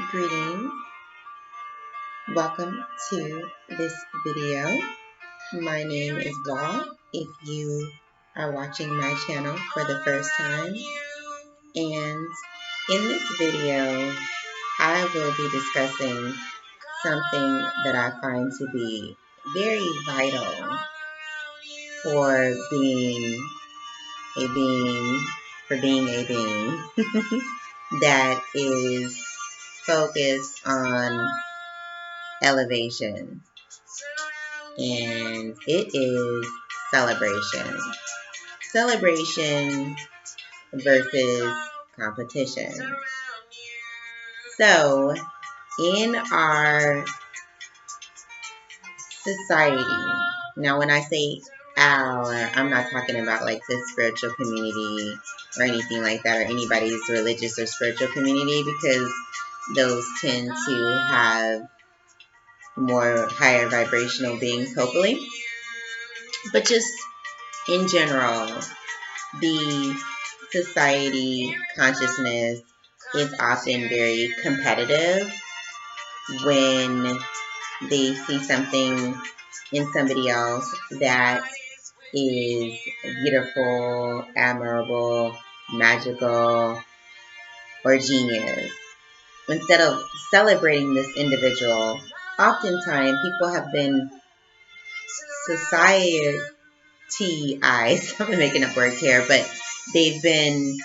Greetings. Welcome to this video. My name is Wall. If you are watching my channel for the first time, and in this video, I will be discussing something that I find to be very vital for being a being, that is focused on elevation, and it is celebration. Celebration versus competition. So, in our society, now when I say our, I'm not talking about like the spiritual community or anything like that, or anybody's religious or spiritual community, because those tend to have more higher vibrational beings, hopefully. But just in general, the society consciousness is often very competitive when they see something in somebody else that is beautiful, admirable, magical, or genius. Instead of celebrating this individual, oftentimes people have been societized. I'm making up words here, but they've been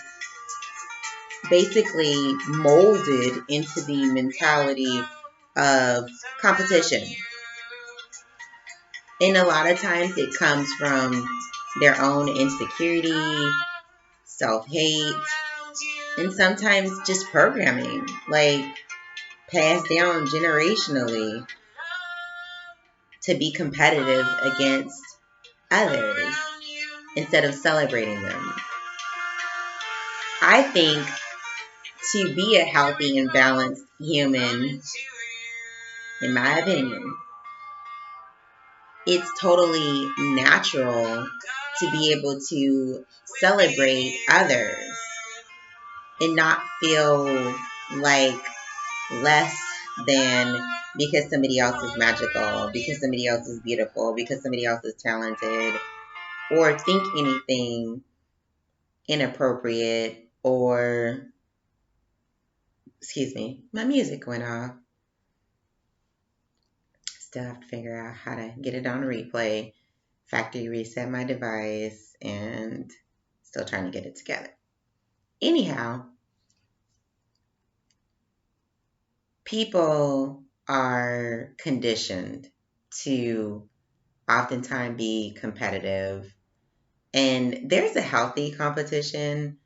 basically molded into the mentality of competition. And a lot of times it comes from their own insecurity, self-hate, and sometimes just programming, like passed down generationally to be competitive against others instead of celebrating them. I think to be a healthy and balanced human, in my opinion, it's totally natural to be able to celebrate others and not feel like less than because somebody else is magical, because somebody else is beautiful, because somebody else is talented, or think anything inappropriate, or, excuse me, my music went off. Still have to figure out how to get it on replay, factory reset my device, and still trying to get it together. Anyhow, people are conditioned to oftentimes be competitive, and there's a healthy competition,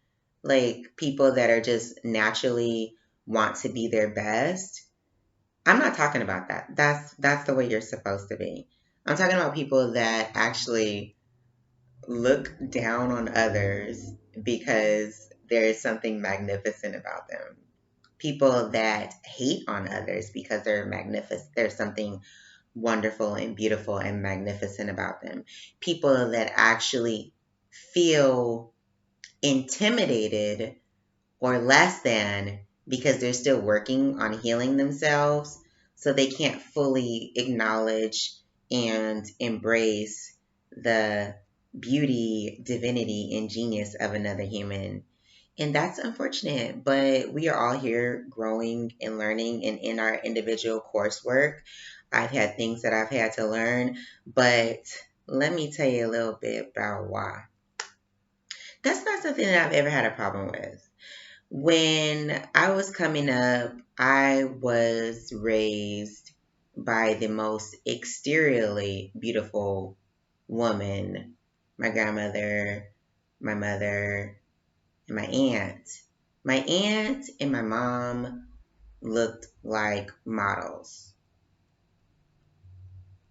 like people that are just naturally want to be their best. I'm not talking about that. That's the way you're supposed to be. I'm talking about people that actually look down on others because there is something magnificent about them. People that hate on others because they're magnificent. There's something wonderful and beautiful and magnificent about them. People that actually feel intimidated or less than because they're still working on healing themselves, so they can't fully acknowledge and embrace the beauty, divinity, and genius of another human. And that's unfortunate, but we are all here growing and learning, and in our individual coursework, I've had things that I've had to learn, but let me tell you a little bit about why. That's not something that I've ever had a problem with. When I was coming up, I was raised by the most exteriorly beautiful woman, my grandmother, my mother, and my aunt. My aunt and my mom looked like models.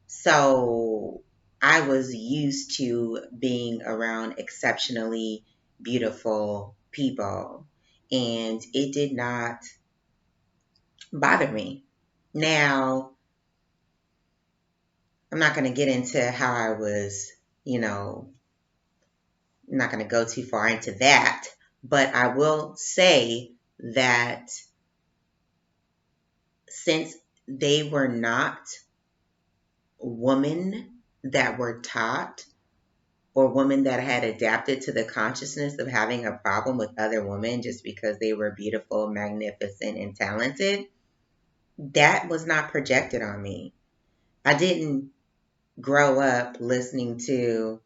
So I was used to being around exceptionally beautiful people, and it did not bother me. Now, I'm not going to get into how I was, I'm not going to go too far into that, but I will say that since they were not women that were taught or women that had adapted to the consciousness of having a problem with other women just because they were beautiful, magnificent, and talented, that was not projected on me. I didn't grow up listening to,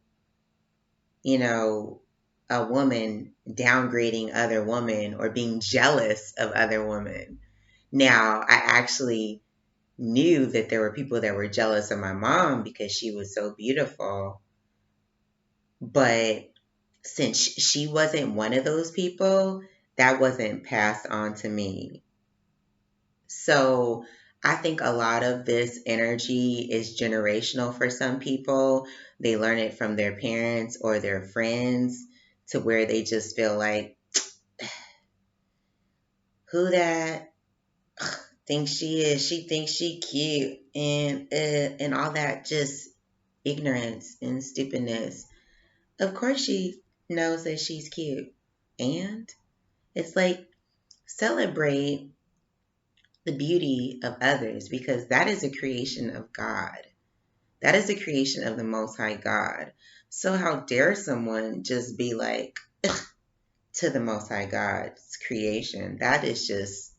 you know, a woman downgrading other women or being jealous of other women. Now, I actually knew that there were people that were jealous of my mom because she was so beautiful. But since she wasn't one of those people, that wasn't passed on to me. So I think a lot of this energy is generational for some people. They learn it from their parents or their friends to where they just feel like, who that thinks she is? She thinks she cute and all that just ignorance and stupidness. Of course she knows that she's cute. And it's like celebrate the beauty of others because that is a creation of God. That is a creation of the Most High God. So how dare someone just be like to the Most High God's creation? That is just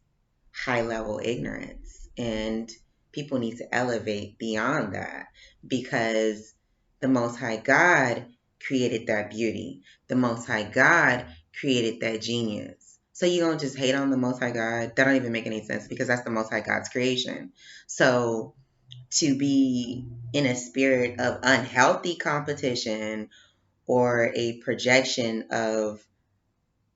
high level ignorance. And people need to elevate beyond that because the Most High God created that beauty. The Most High God created that genius. So you don't just hate on the Most High God. That don't even make any sense because that's the Most High God's creation. So to be in a spirit of unhealthy competition or a projection of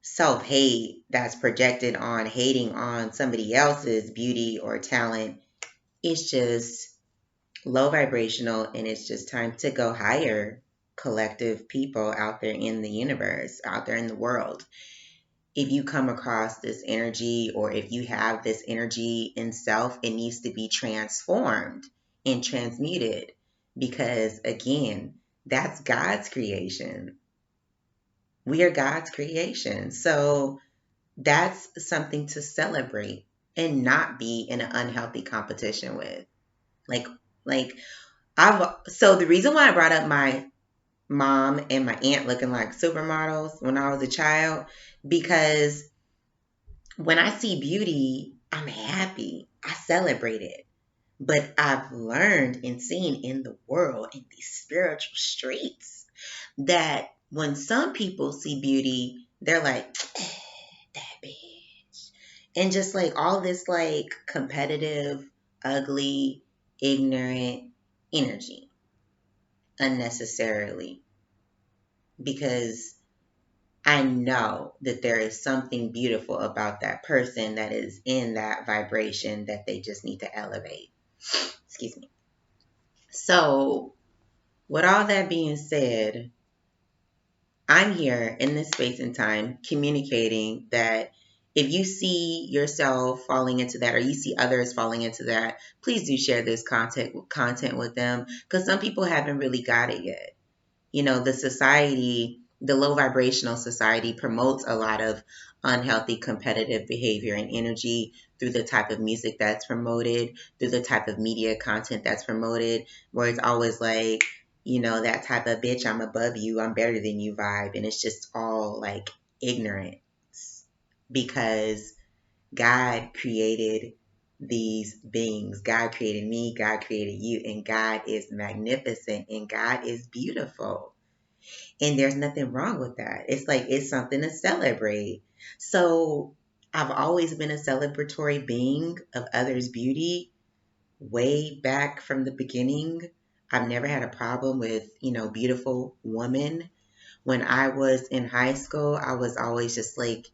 self hate that's projected on hating on somebody else's beauty or talent, it's just low vibrational and it's just time to go higher, collective people out there in the universe, out there in the world. If you come across this energy or if you have this energy in self, it needs to be transformed and transmuted because, again, that's God's creation. We are God's creation. So that's something to celebrate and not be in an unhealthy competition with. Like, like so the reason why I brought up my mom and my aunt looking like supermodels when I was a child, because when I see beauty, I'm happy. I celebrate it. But I've learned and seen in the world, in these spiritual streets, that when some people see beauty, they're like, that bitch. And just like all this like competitive, ugly, ignorant energy unnecessarily. Because I know that there is something beautiful about that person that is in that vibration that they just need to elevate. Excuse me. So, with all that being said, I'm here in this space and time communicating that if you see yourself falling into that or you see others falling into that, please do share this content with them because some people haven't really got it yet. You know, the society, the low vibrational society promotes a lot of unhealthy competitive behavior and energy through the type of music that's promoted, through the type of media content that's promoted, where it's always like, you know, that type of bitch, I'm above you, I'm better than you vibe. And it's just all like ignorance because God created these beings. God created me, God created you, and God is magnificent and God is beautiful. And there's nothing wrong with that. It's like it's something to celebrate. So I've always been a celebratory being of others' beauty way back from the beginning. I've never had a problem with, you know, beautiful women. When I was in high school, I was always just like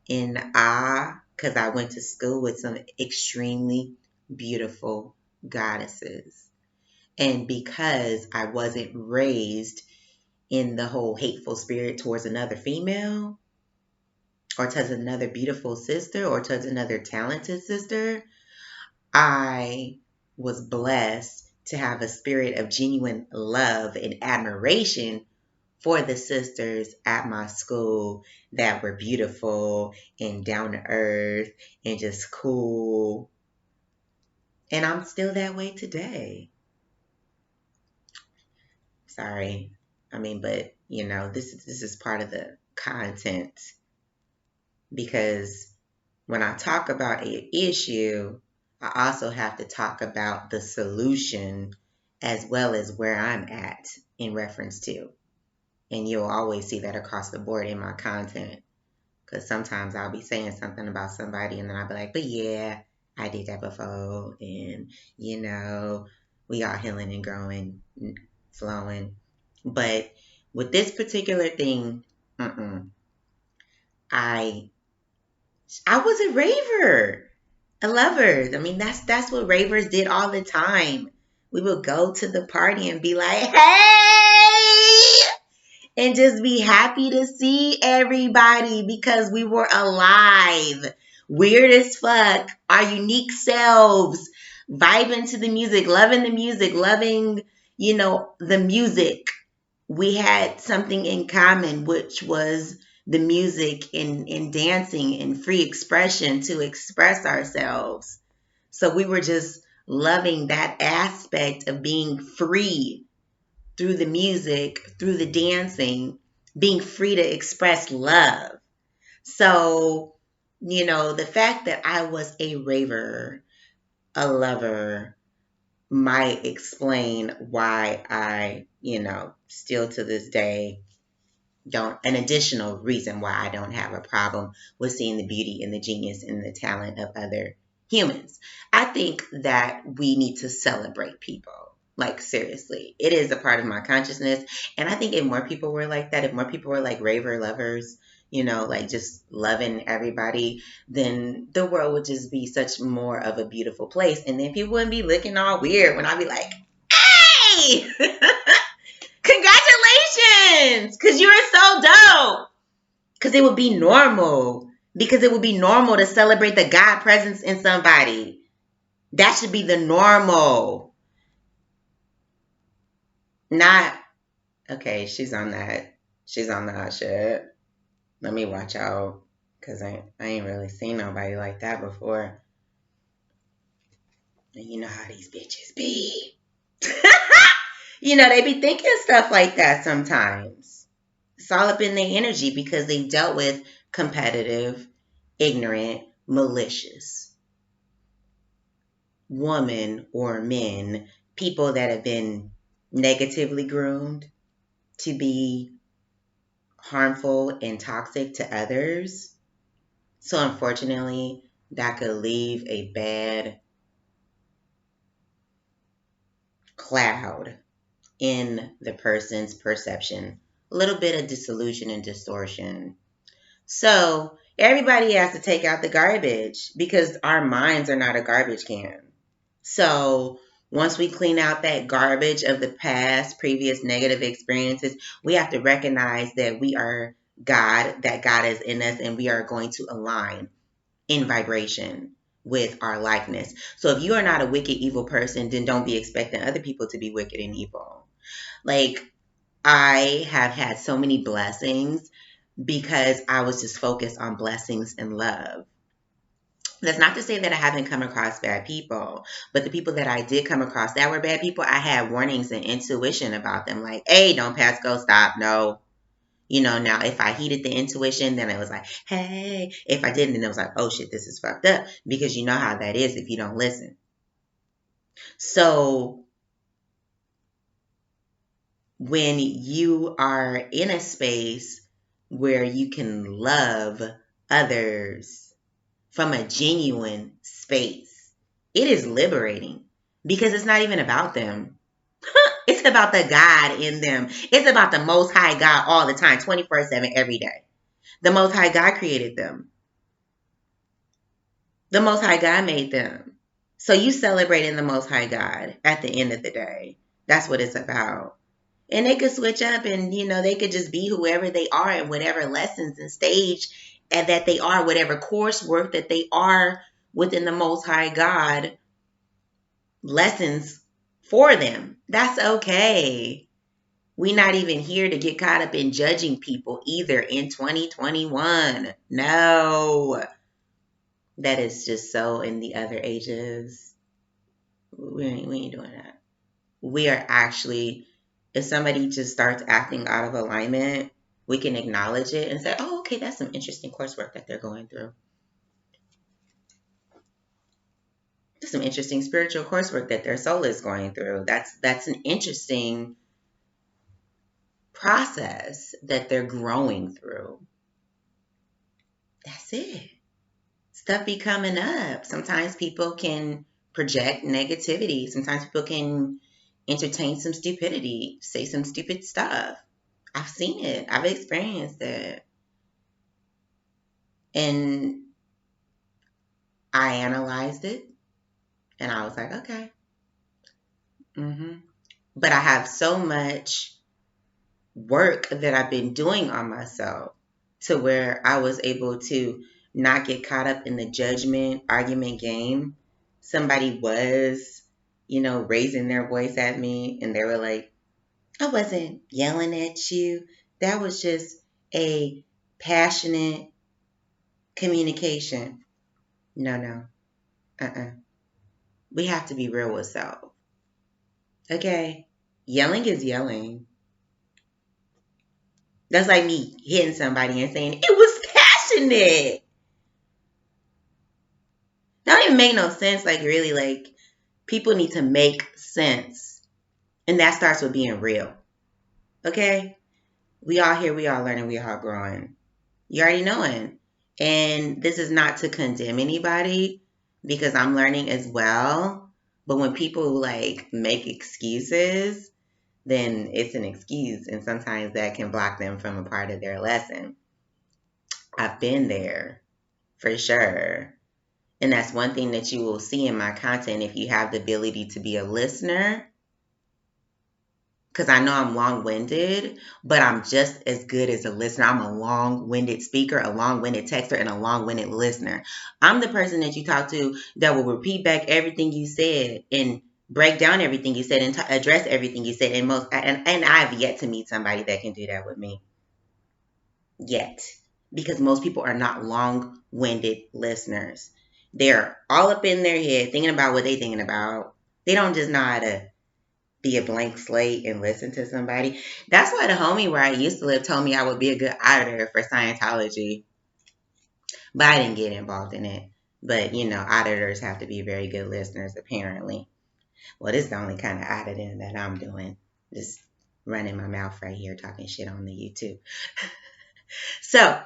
in awe because I went to school with some extremely beautiful goddesses. And because I wasn't raised in the whole hateful spirit towards another female or towards another beautiful sister or towards another talented sister, I was blessed to have a spirit of genuine love and admiration for the sisters at my school that were beautiful and down to earth and just cool. And I'm still that way today. Sorry. I mean, but this is part of the content, because when I talk about an issue, I also have to talk about the solution as well as where I'm at in reference to. And you'll always see that across the board in my content. Because sometimes I'll be saying something about somebody and then I'll be like, but yeah, I did that before. And, we are healing and growing and flowing. But with this particular thing, I I was a raver, a lover. I mean, that's what ravers did all the time. We would go to the party and be like, hey, and just be happy to see everybody because we were alive. Weird as fuck. Our unique selves. Vibing to the music, loving, the music. We had something in common, which was the music and dancing and free expression to express ourselves. So we were just loving that aspect of being free through the music, through the dancing, being free to express love. So, the fact that I was a raver, a lover, might explain why I, still to this day don't, an additional reason why I don't have a problem with seeing the beauty and the genius and the talent of other humans. I think that we need to celebrate people. Like, seriously, it is a part of my consciousness. And I think if more people were like that, if more people were like raver lovers, like just loving everybody, then the world would just be such more of a beautiful place. And then people wouldn't be looking all weird when I'd be like, hey! Congratulations! Because you're so dope. Because it would be normal. Because it would be normal to celebrate the God presence in somebody. That should be the normal. Not, okay, she's on that. She's on the hot shit. Let me watch out. Because I ain't really seen nobody like that before. And you know how these bitches be. They be thinking stuff like that sometimes. It's all up in their energy because they've dealt with competitive, ignorant, malicious women or men, people that have been negatively groomed to be harmful and toxic to others. So unfortunately, that could leave a bad cloud in the person's perception. A little bit of disillusion and distortion. So everybody has to take out the garbage because our minds are not a garbage can. So once we clean out that garbage of the past, previous negative experiences, we have to recognize that we are God, that God is in us, and we are going to align in vibration with our likeness. So if you are not a wicked, evil person, then don't be expecting other people to be wicked and evil. Like, I have had so many blessings because I was just focused on blessings and love. That's not to say that I haven't come across bad people, but the people that I did come across that were bad people, I had warnings and intuition about them. Like, hey, don't pass go, stop, no. Now if I heeded the intuition, then it was like, hey. If I didn't, then it was like, oh shit, this is fucked up. Because you know how that is if you don't listen. So when you are in a space where you can love others from a genuine space, it is liberating because it's not even about them. It's about the God in them. It's about the Most High God all the time, 24/7, every day. The Most High God created them. The Most High God made them. So you celebrating the Most High God at the end of the day. That's what it's about. And they could switch up and, they could just be whoever they are and whatever lessons and stage and that they are, whatever coursework that they are within the Most High God lessons for them. That's okay. We're not even here to get caught up in judging people either in 2021. No. That is just so in the other ages. We ain't doing that. We are actually, if somebody just starts acting out of alignment, we can acknowledge it and say, oh, okay, that's some interesting coursework that they're going through. That's some interesting spiritual coursework that their soul is going through. That's an interesting process that they're growing through. That's it. Stuff be coming up. Sometimes people can project negativity. Sometimes people can entertain some stupidity, say some stupid stuff. I've seen it. I've experienced it. And I analyzed it and I was like, okay. But I have so much work that I've been doing on myself to where I was able to not get caught up in the judgment argument game. Somebody was, raising their voice at me and they were like, I wasn't yelling at you. That was just a passionate communication. No. Uh-uh. We have to be real with self. Okay? Yelling is yelling. That's like me hitting somebody and saying, it was passionate. That don't even make no sense. Like, really, like, people need to make sense. And that starts with being real. Okay? We all here, we all learning, we all growing. You already knowing. And this is not to condemn anybody because I'm learning as well. But when people like make excuses, then it's an excuse. And sometimes that can block them from a part of their lesson. I've been there for sure. And that's one thing that you will see in my content if you have the ability to be a listener. Because I know I'm long-winded, but I'm just as good as a listener. I'm a long-winded speaker, a long-winded texter, and a long-winded listener. I'm the person that you talk to that will repeat back everything you said and break down everything you said and address everything you said. And I've yet to meet somebody that can do that with me. Yet. Because most people are not long-winded listeners. They're all up in their head thinking about what they're thinking about. They don't just know how to be a blank slate and listen to somebody. That's why the homie where I used to live told me I would be a good auditor for Scientology. But I didn't get involved in it. But, auditors have to be very good listeners, apparently. Well, this is the only kind of auditing that I'm doing. Just running my mouth right here, talking shit on the YouTube. So,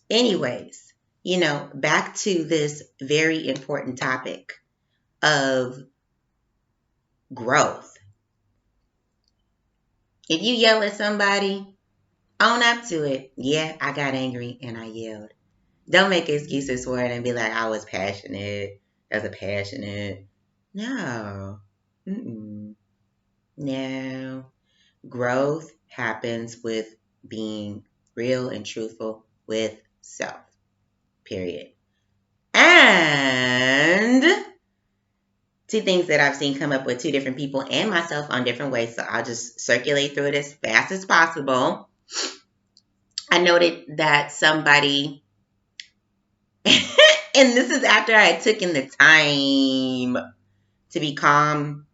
anyways, back to this very important topic of growth. If you yell at somebody, own up to it. Yeah, I got angry and I yelled. Don't make excuses for it and be like, I was passionate. That was a passionate. No. No. Growth happens with being real and truthful with self. Period. And two things that I've seen come up with two different people and myself on different ways. So I'll just circulate through it as fast as possible. I noted that somebody, and this is after I had taken the time to be calm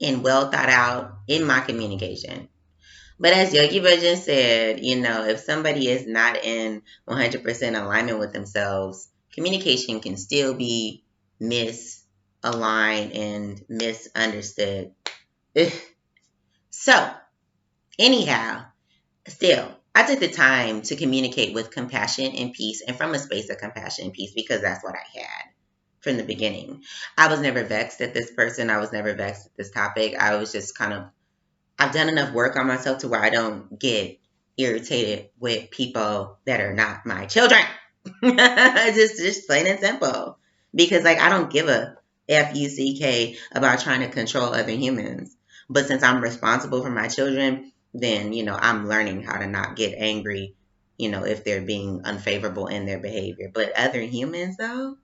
and well thought out in my communication. But as Yogi Bhajan said, if somebody is not in 100% alignment with themselves, communication can still be misaligned and misunderstood. So, anyhow, still, I took the time to communicate with compassion and peace and from a space of compassion and peace because that's what I had from the beginning. I was never vexed at this person. I was never vexed at this topic. I was just I've done enough work on myself to where I don't get irritated with people that are not my children. just plain and simple. Because I don't give a fuck about trying to control other humans. But since I'm responsible for my children, then, I'm learning how to not get angry, if they're being unfavorable in their behavior. But other humans, though,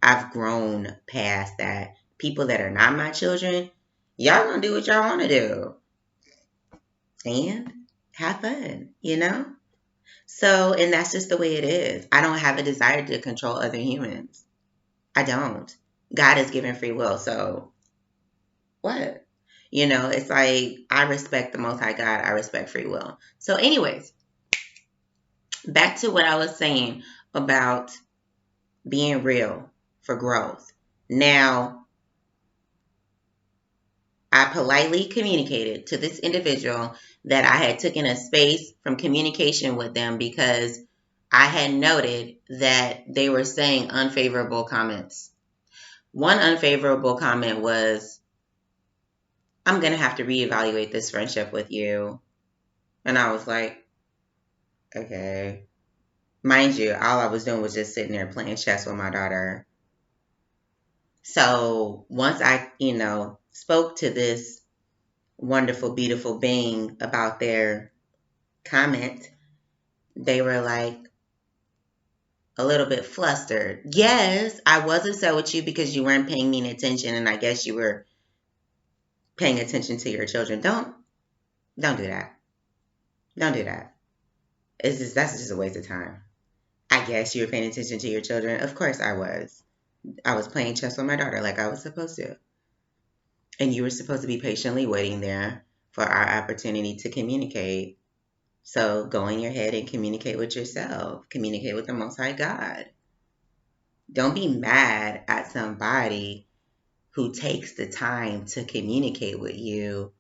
I've grown past that. People that are not my children, y'all gonna do what y'all want to do. And have fun, So, and that's just the way it is. I don't have a desire to control other humans. I don't. God has given free will. So what? It's like I respect the Most High God. I respect free will. So, anyways, back to what I was saying about being real for growth. Now, I politely communicated to this individual that I had taken a space from communication with them because I had noted that they were saying unfavorable comments. One unfavorable comment was, I'm going to have to reevaluate this friendship with you. And I was like, okay. Mind you, all I was doing was just sitting there playing chess with my daughter. So once I, spoke to this wonderful, beautiful being about their comment, they were like a little bit flustered. Yes, I was upset with you because you weren't paying me any attention, and I guess you were paying attention to your children. Don't do that. Don't do that. That's just a waste of time. I guess you were paying attention to your children. Of course I was. I was playing chess with my daughter like I was supposed to. And you were supposed to be patiently waiting there for our opportunity to communicate. So go in your head and communicate with yourself. Communicate with the Most High God. Don't be mad at somebody who takes the time to communicate with you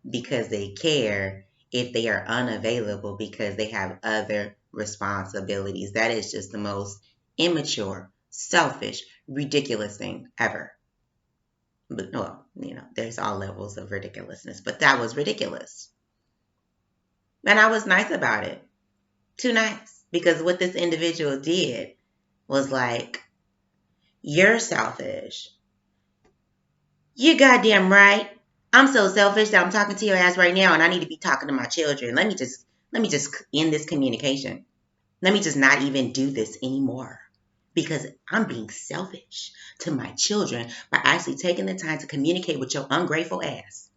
because they care if they are unavailable because they have other responsibilities. That is just the most immature, selfish, ridiculous thing ever. But well, there's all levels of ridiculousness, but that was ridiculous. And I was nice about it. Too nice. Because what this individual did was like, you're selfish. You goddamn right. I'm so selfish that I'm talking to your ass right now and I need to be talking to my children. Let me just end this communication. Let me just not even do this anymore. Because I'm being selfish to my children by actually taking the time to communicate with your ungrateful ass.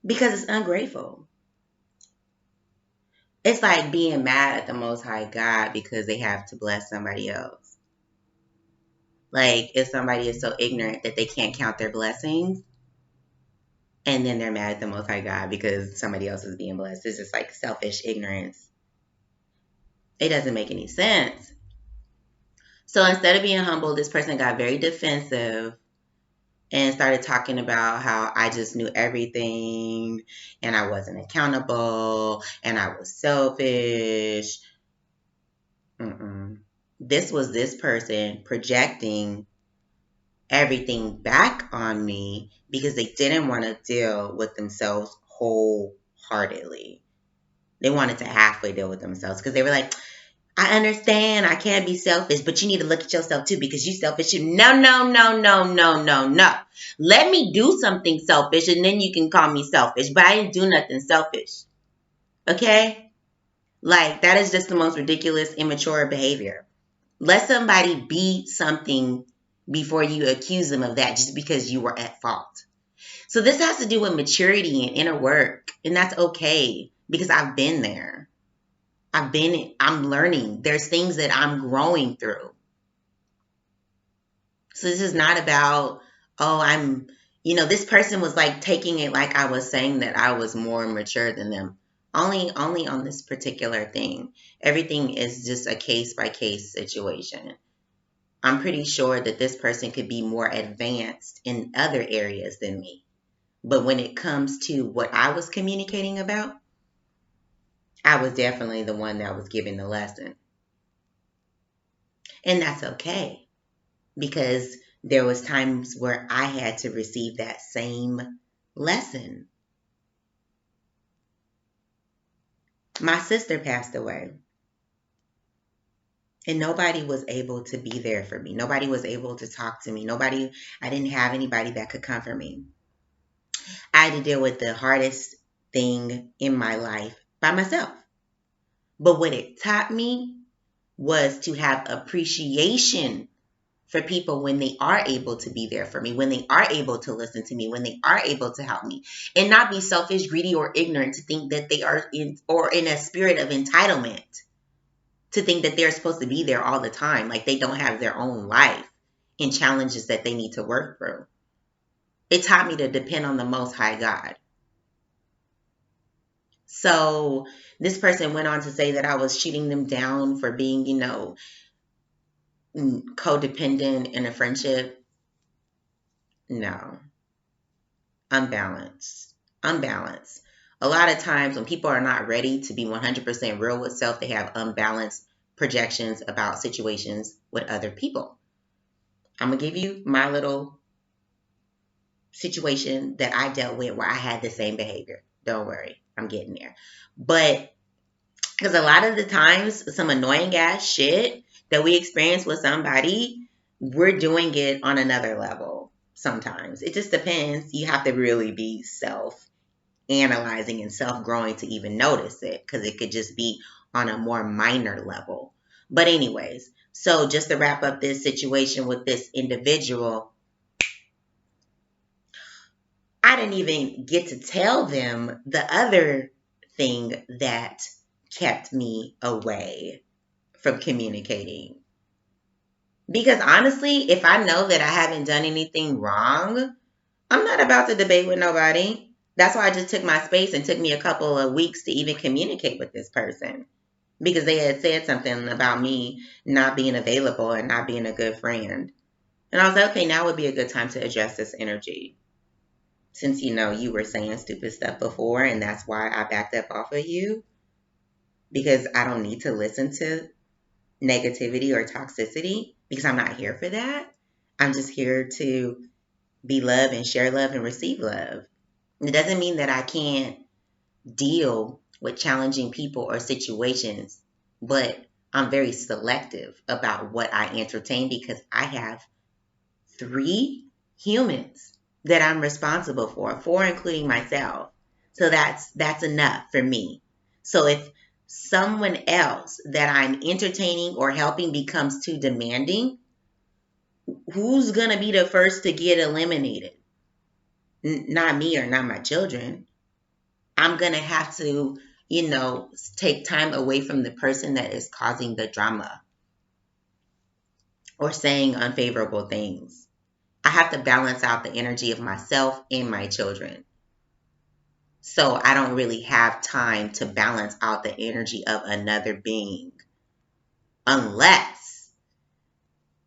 Because it's ungrateful. It's like being mad at the Most High God because they have to bless somebody else. Like if somebody is so ignorant that they can't count their blessings, and then they're mad at the Most High God because somebody else is being blessed. It's just like selfish ignorance. It doesn't make any sense. So instead of being humble, this person got very defensive and started talking about how I just knew everything and I wasn't accountable and I was selfish. This was this person projecting everything back on me because they didn't want to deal with themselves wholeheartedly. They wanted to halfway deal with themselves because they were like, I understand I can't be selfish, but you need to look at yourself too because you selfish too. No, no, no, no, no, no, no. Let me do something selfish and then you can call me selfish, but I didn't do nothing selfish. Okay? Like, that is just the most ridiculous, immature behavior. Let somebody be something before you accuse them of that just because you were at fault. So this has to do with maturity and inner work, and that's okay because I've been there. I'm learning. There's things that I'm growing through. So this is not about, this person was like taking it like I was saying that I was more mature than them. Only on this particular thing. Everything is just a case by case situation. I'm pretty sure that this person could be more advanced in other areas than me. But when it comes to what I was communicating about, I was definitely the one that was giving the lesson. And that's okay because there was times where I had to receive that same lesson. My sister passed away and nobody was able to be there for me. Nobody was able to talk to me. I didn't have anybody that could comfort me. I had to deal with the hardest thing in my life by myself. But what it taught me was to have appreciation for people when they are able to be there for me, when they are able to listen to me, when they are able to help me, and not be selfish, greedy, or ignorant to think that they are in a spirit of entitlement to think that they're supposed to be there all the time, like they don't have their own life. and challenges that they need to work through. It taught me to depend on the Most High God. So this person went on to say that I was shooting them down for being, codependent in a friendship. No, unbalanced. Unbalanced. A lot of times when people are not ready to be 100% real with self, they have unbalanced projections about situations with other people. I'm going to give you my little situation that I dealt with where I had the same behavior. Don't worry, I'm getting there. But because a lot of the times, some annoying ass shit that we experience with somebody, we're doing it on another level sometimes. It just depends. You have to really be self analyzing and self growing to even notice it, because it could just be on a more minor level. But, anyways, so just to wrap up this situation with this individual, I didn't even get to tell them the other thing that kept me away from communicating. Because honestly, if I know that I haven't done anything wrong, I'm not about to debate with nobody. That's why I just took my space and took me a couple of weeks to even communicate with this person. Because they had said something about me not being available and not being a good friend. And I was like, okay, now would be a good time to address this energy. Since you were saying stupid stuff before, and that's why I backed up off of you. Because I don't need to listen to negativity or toxicity, because I'm not here for that. I'm just here to be love and share love and receive love. It doesn't mean that I can't deal with challenging people or situations, but I'm very selective about what I entertain, because I have 3 humans that I'm responsible for, 4 including myself. So that's enough for me. So if someone else that I'm entertaining or helping becomes too demanding, who's going to be the first to get eliminated? Not me or not my children. I'm going to have to, take time away from the person that is causing the drama or saying unfavorable things. I have to balance out the energy of myself and my children. So I don't really have time to balance out the energy of another being unless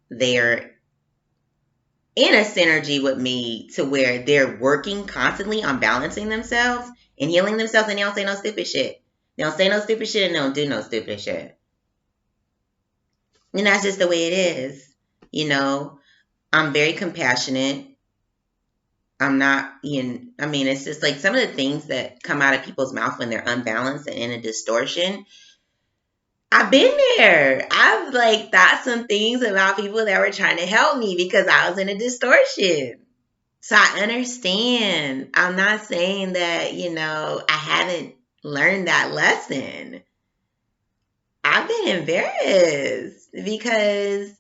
they're in a synergy with me to where they're working constantly on balancing themselves and healing themselves, and they don't say no stupid shit. They don't say no stupid shit and they don't do no stupid shit. And that's just the way it is. I'm very compassionate. I'm not, it's just like some of the things that come out of people's mouth when they're unbalanced and in a distortion. I've been there. I've thought some things about people that were trying to help me because I was in a distortion. So I understand. I'm not saying that, I haven't learned that lesson. I've been embarrassed because,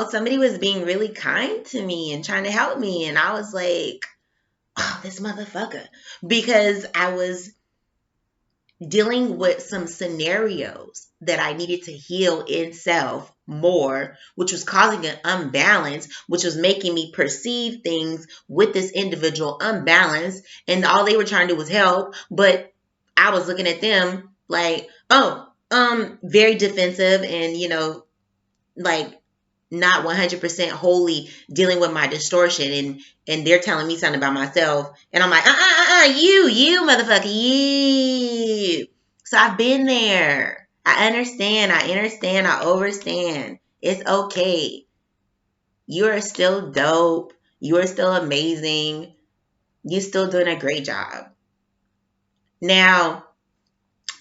somebody was being really kind to me and trying to help me. And I was like, oh, this motherfucker. Because I was dealing with some scenarios that I needed to heal in self more, which was causing an unbalance, which was making me perceive things with this individual unbalance. And all they were trying to do was help. But I was looking at them like, oh, very defensive and, not 100% wholly dealing with my distortion, and they're telling me something about myself, and I'm like, you motherfucker, you. So I've been there. I understand. I overstand. It's okay. You are still dope. You are still amazing. You're still doing a great job. Now,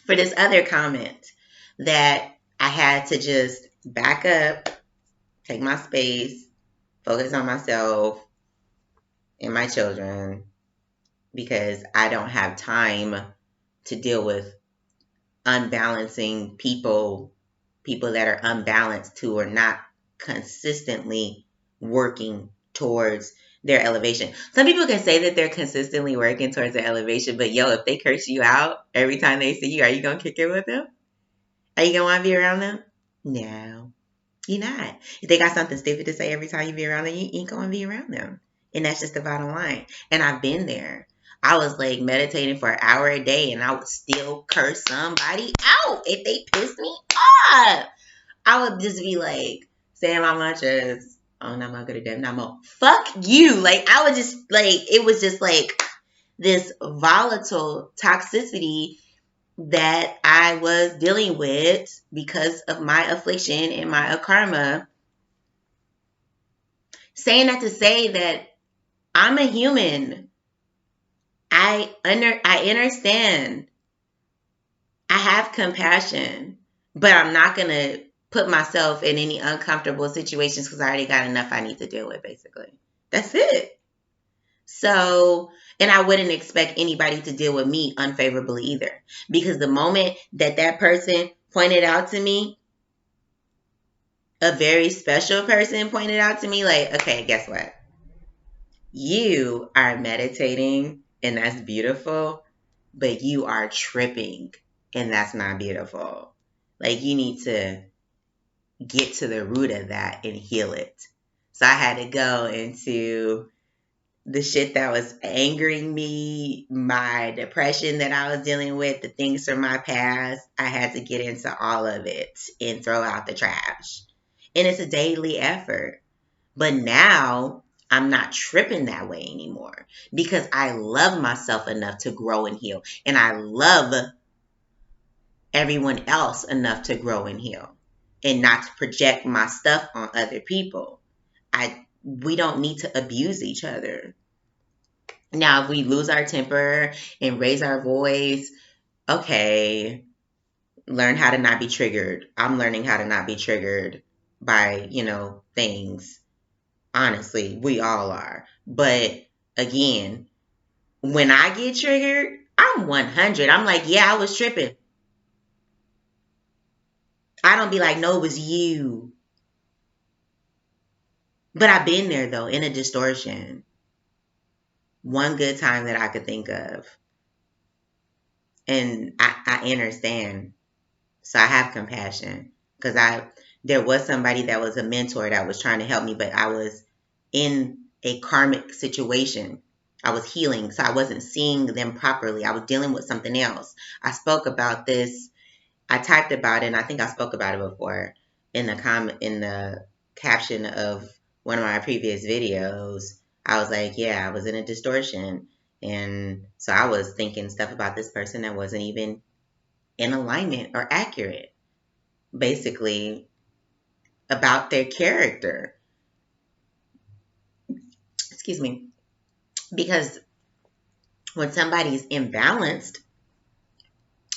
for this other comment that I had to just back up, take my space, focus on myself and my children, because I don't have time to deal with unbalancing people that are unbalanced, who are not consistently working towards their elevation. Some people can say that they're consistently working towards their elevation, but if they curse you out every time they see you, are you going to kick it with them? Are you going to want to be around them? No. You're not. If they got something stupid to say every time you be around them, you ain't gonna be around them. And that's just the bottom line. And I've been there. I was like meditating for an hour a day and I would still curse somebody out if they pissed me off. I would just be like saying my mantras. Oh, not my good at that. Not more. Fuck you. Like, I would just like, it was just like this volatile toxicity that I was dealing with because of my affliction and my karma. Saying that to say that I'm a human. I understand. I have compassion, but I'm not gonna put myself in any uncomfortable situations because I already got enough I need to deal with, basically. That's it. So, and I wouldn't expect anybody to deal with me unfavorably either. Because the moment that that person pointed out to me, a very special person pointed out to me, like, okay, guess what? You are meditating and that's beautiful, but you are tripping and that's not beautiful. Like, you need to get to the root of that and heal it. So I had to go into the shit that was angering me, my depression that I was dealing with, the things from my past. I had to get into all of it and throw out the trash. And it's a daily effort. But now I'm not tripping that way anymore because I love myself enough to grow and heal. And I love everyone else enough to grow and heal and not to project my stuff on other people. We don't need to abuse each other. Now, if we lose our temper and raise our voice, okay, learn how to not be triggered. I'm learning how to not be triggered by, things. Honestly, we all are. But again, when I get triggered, I'm 100. I'm like, yeah, I was tripping. I don't be like, no, it was you. But I've been there though, in a distortion. One good time that I could think of. And I understand. So I have compassion. Because there was somebody that was a mentor that was trying to help me, but I was in a karmic situation. I was healing, so I wasn't seeing them properly. I was dealing with something else. I spoke about this. I typed about it, and I think I spoke about it before in the caption of one of my previous videos. I was like, yeah, I was in a distortion, and so I was thinking stuff about this person that wasn't even in alignment or accurate. Basically, about their character. Excuse me, because when somebody's imbalanced,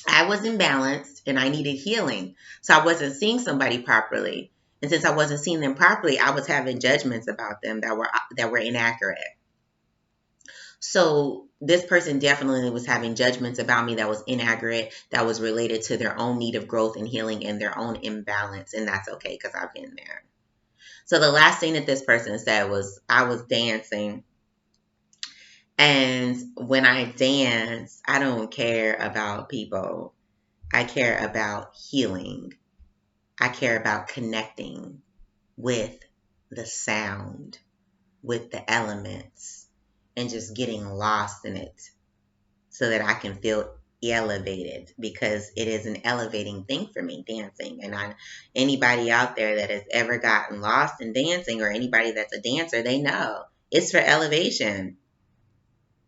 I was imbalanced and I needed healing. So I wasn't seeing somebody properly. And since I wasn't seeing them properly, I was having judgments about them that were inaccurate. So this person definitely was having judgments about me that was inaccurate, that was related to their own need of growth and healing and their own imbalance. And that's okay because I've been there. So the last thing that this person said was, I was dancing. And when I dance, I don't care about people. I care about healing. I care about connecting with the sound, with the elements, and just getting lost in it so that I can feel elevated because it is an elevating thing for me, dancing. And anybody out there that has ever gotten lost in dancing or anybody that's a dancer, they know it's for elevation.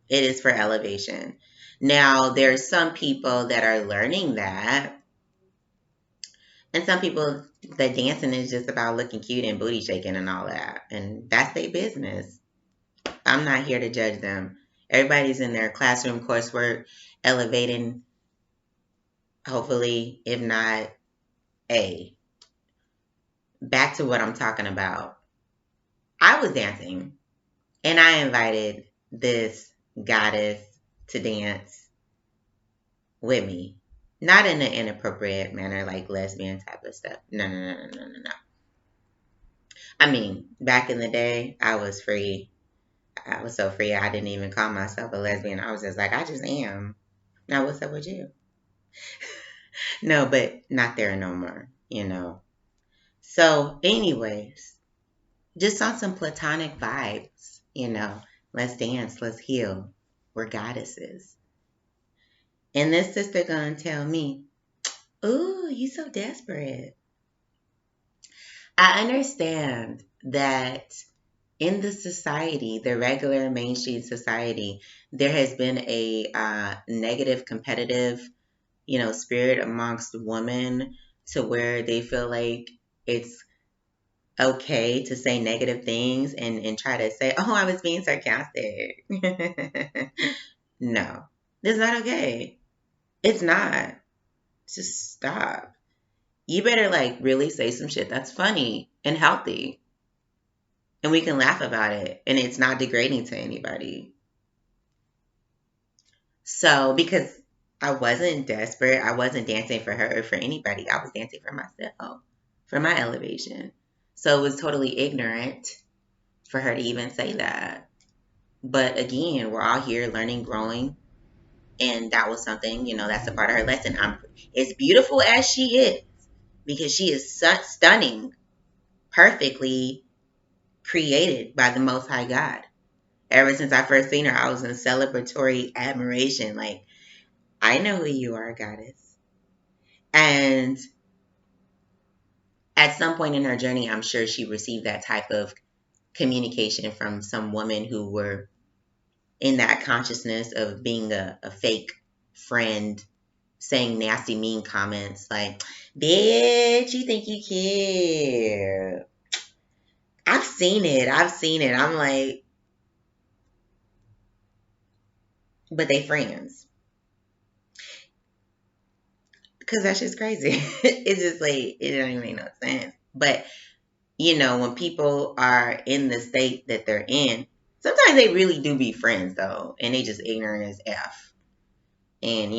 It is for elevation. Now, there's some people that are learning that, and some people that dancing is just about looking cute and booty shaking and all that, and that's their business. I'm not here to judge them. Everybody's in their classroom coursework, elevating, hopefully, if not A. Back to what I'm talking about. I was dancing, and I invited this goddess to dance with me. Not in an inappropriate manner, like lesbian type of stuff. No, no, no, no, no, no, no. I mean, back in the day, I was free. I was so free, I didn't even call myself a lesbian. I was just like, I just am. Now, what's up with you? No, but not there no more, So, anyways, just on some platonic vibes, let's dance, let's heal. We're goddesses. And this sister gonna tell me, ooh, you so desperate. I understand that in the society, the regular mainstream society, there has been a negative competitive, spirit amongst women to where they feel like it's okay to say negative things and try to say, oh, I was being sarcastic. No, it's not okay. It's not. Just stop. You better like really say some shit that's funny and healthy and we can laugh about it and it's not degrading to anybody. So, because I wasn't desperate, I wasn't dancing for her or for anybody. I was dancing for myself, for my elevation. So it was totally ignorant for her to even say that. But again, we're all here learning, growing, and that was something, that's a part of her lesson. As beautiful as she is, because she is such stunning, perfectly created by the Most High God. Ever since I first seen her, I was in celebratory admiration. Like, I know who you are, goddess. And at some point in her journey, I'm sure she received that type of communication from some women who were in that consciousness of being a fake friend, saying nasty, mean comments like, bitch, you think you cute. I've seen it. I've seen it. I'm like, but they friends. Because that's just crazy. It's just like, it don't even make no sense. But, when people are in the state that they're in, sometimes they really do be friends, though. And they just ignorant as F. And,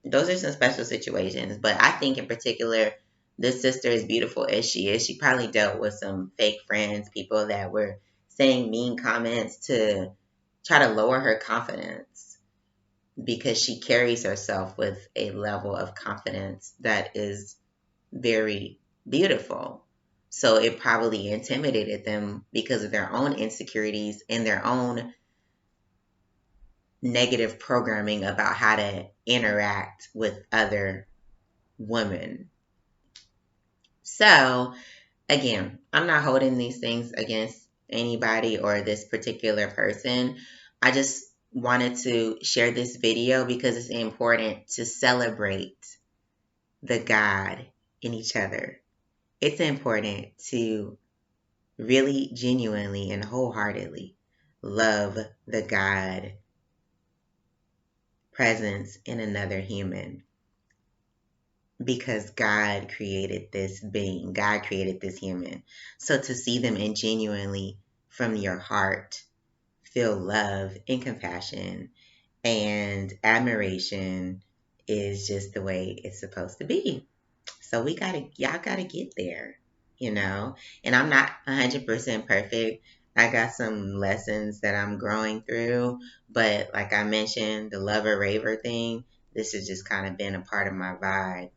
those are some special situations. But I think in particular, this sister, as beautiful as she is, she probably dealt with some fake friends, people that were saying mean comments to try to lower her confidence because she carries herself with a level of confidence that is very beautiful. So it probably intimidated them because of their own insecurities and their own negative programming about how to interact with other women. So, again, I'm not holding these things against anybody or this particular person. I just wanted to share this video because it's important to celebrate the God in each other. It's important to really genuinely and wholeheartedly love the God presence in another human because God created this being, God created this human. So to see them and genuinely from your heart feel love and compassion and admiration is just the way it's supposed to be. So y'all gotta get there, and I'm not 100% perfect. I got some lessons that I'm growing through, but like I mentioned, the lover raver thing, this has just kind of been a part of my vibe.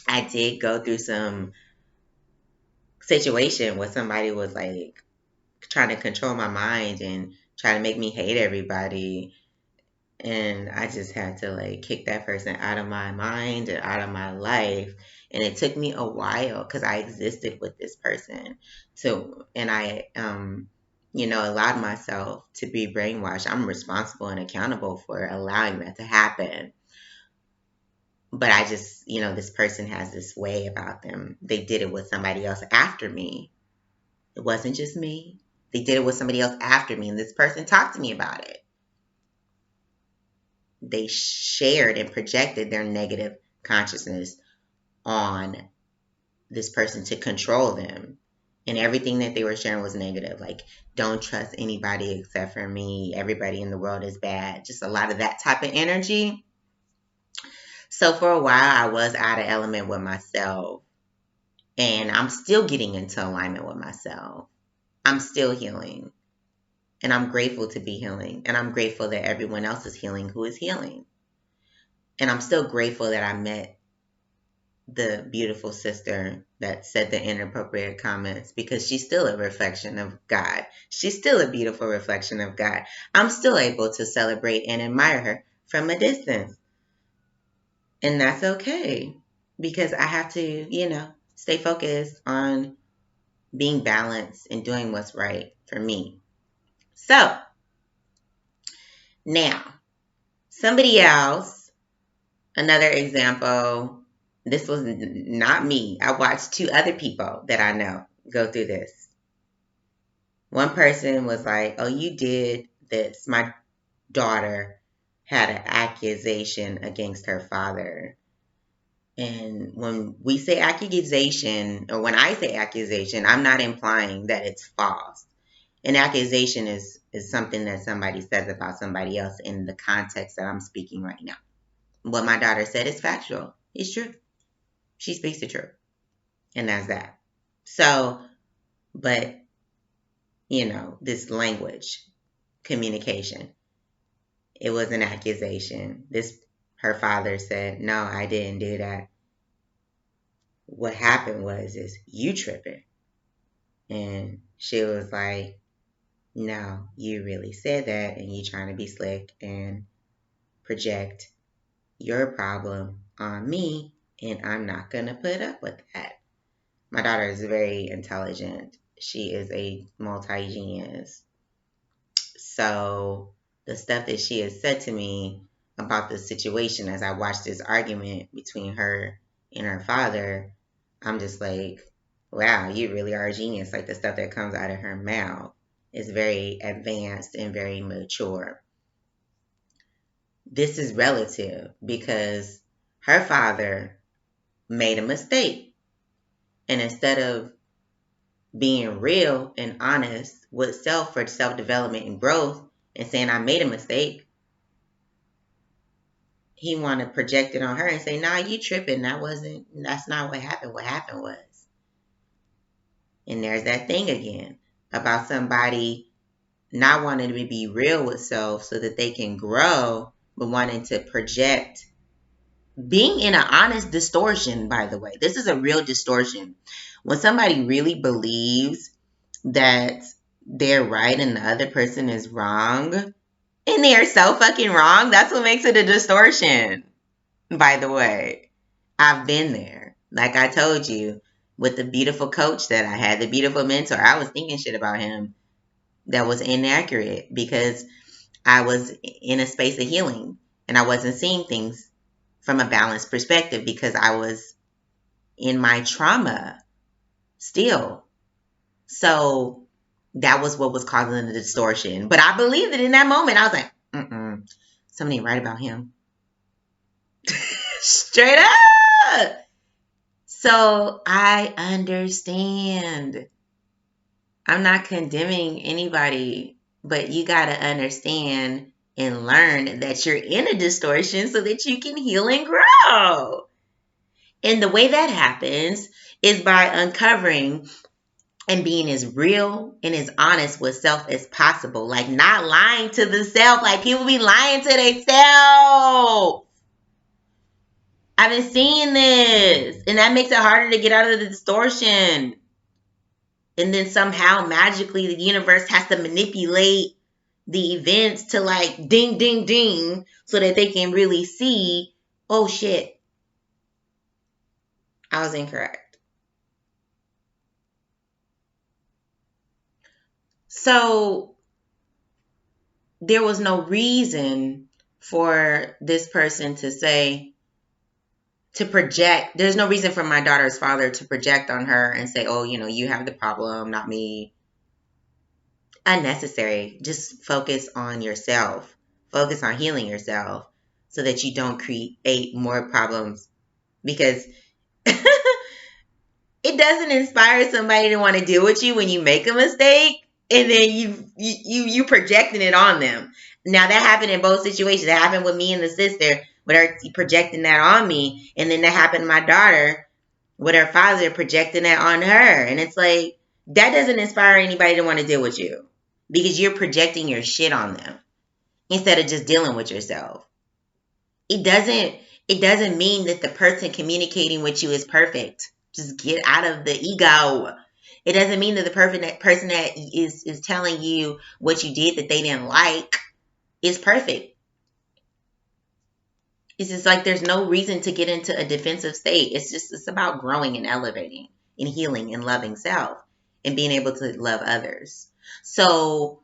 I did go through some situation where somebody was like trying to control my mind and try to make me hate everybody. And I just had to like kick that person out of my mind and out of my life. And it took me a while because I existed with this person. And I, allowed myself to be brainwashed. I'm responsible and accountable for allowing that to happen. But I just, this person has this way about them. They did it with somebody else after me. It wasn't just me. They did it with somebody else after me. And this person talked to me about it. They shared and projected their negative consciousness on this person to control them. And everything that they were sharing was negative. Like, don't trust anybody except for me. Everybody in the world is bad. Just a lot of that type of energy. So for a while, I was out of element with myself. And I'm still getting into alignment with myself. I'm still healing. And I'm grateful to be healing. And I'm grateful that everyone else is healing who is healing. And I'm still grateful that I met the beautiful sister that said the inappropriate comments, because she's still a reflection of God. She's still a beautiful reflection of God. I'm still able to celebrate and admire her from a distance. And that's okay, because I have to, stay focused on being balanced and doing what's right for me. So now, somebody else, another example. This was not me. I watched two other people that I know go through this. One person was like, "Oh, you did this. My daughter had an accusation against her father." And when we say accusation, or when I say accusation, I'm not implying that it's false. An accusation is something that somebody says about somebody else in the context that I'm speaking right now. What my daughter said is factual. It's true. She speaks the truth. And that's that. So, but, this language, communication, it was an accusation. Her father said, "No, I didn't do that. What happened is you tripping." And she was like, "No, you really said that, and you trying to be slick and project your problem on me, and I'm not going to put up with that." My daughter is very intelligent. She is a multi-genius. So the stuff that she has said to me about the situation as I watched this argument between her and her father, I'm just like, wow, you really are a genius. Like, the stuff that comes out of her mouth is very advanced and very mature. This is relative because her father made a mistake. And instead of being real and honest with self for self-development and growth and saying, "I made a mistake," he wanted to project it on her and say, "Nah, you tripping. That's not what happened. What happened was." And there's that thing again about somebody not wanting to be real with self so that they can grow, but wanting to project. Being in an honest distortion, by the way. This is a real distortion. When somebody really believes that they're right and the other person is wrong, and they're so fucking wrong, that's what makes it a distortion, by the way. I've been there. Like I told you, with the beautiful coach that I had, the beautiful mentor, I was thinking shit about him that was inaccurate because I was in a space of healing and I wasn't seeing things from a balanced perspective because I was in my trauma still. So that was what was causing the distortion. But I believed it in that moment. I was like, something ain't right about him. Straight up. So I understand. I'm not condemning anybody, but you got to understand and learn that you're in a distortion so that you can heal and grow. And the way that happens is by uncovering and being as real and as honest with self as possible. Like, not lying to the self. Like, people be lying to themselves. I've been seeing this. And that makes it harder to get out of the distortion. And then somehow, magically, the universe has to manipulate the events to, like, ding, ding, ding, so that they can really see, oh shit, I was incorrect. So there was no reason for this person to say, to project. There's no reason for my daughter's father to project on her and say, "Oh, you have the problem, not me." Unnecessary. Just focus on yourself. Focus on healing yourself so that you don't create more problems, because it doesn't inspire somebody to want to deal with you when you make a mistake and then you projecting it on them. Now, that happened in both situations. That happened with me and the sister, with her projecting that on me, and then that happened to my daughter with her father projecting that on her. And it's like, that doesn't inspire anybody to want to deal with you because you're projecting your shit on them instead of just dealing with yourself. It doesn't. It doesn't mean that the person communicating with you is perfect. Just get out of the ego. It doesn't mean that the person that is telling you what you did that they didn't like is perfect. It's just like there's no reason to get into a defensive state. It's about growing and elevating and healing and loving self and being able to love others. So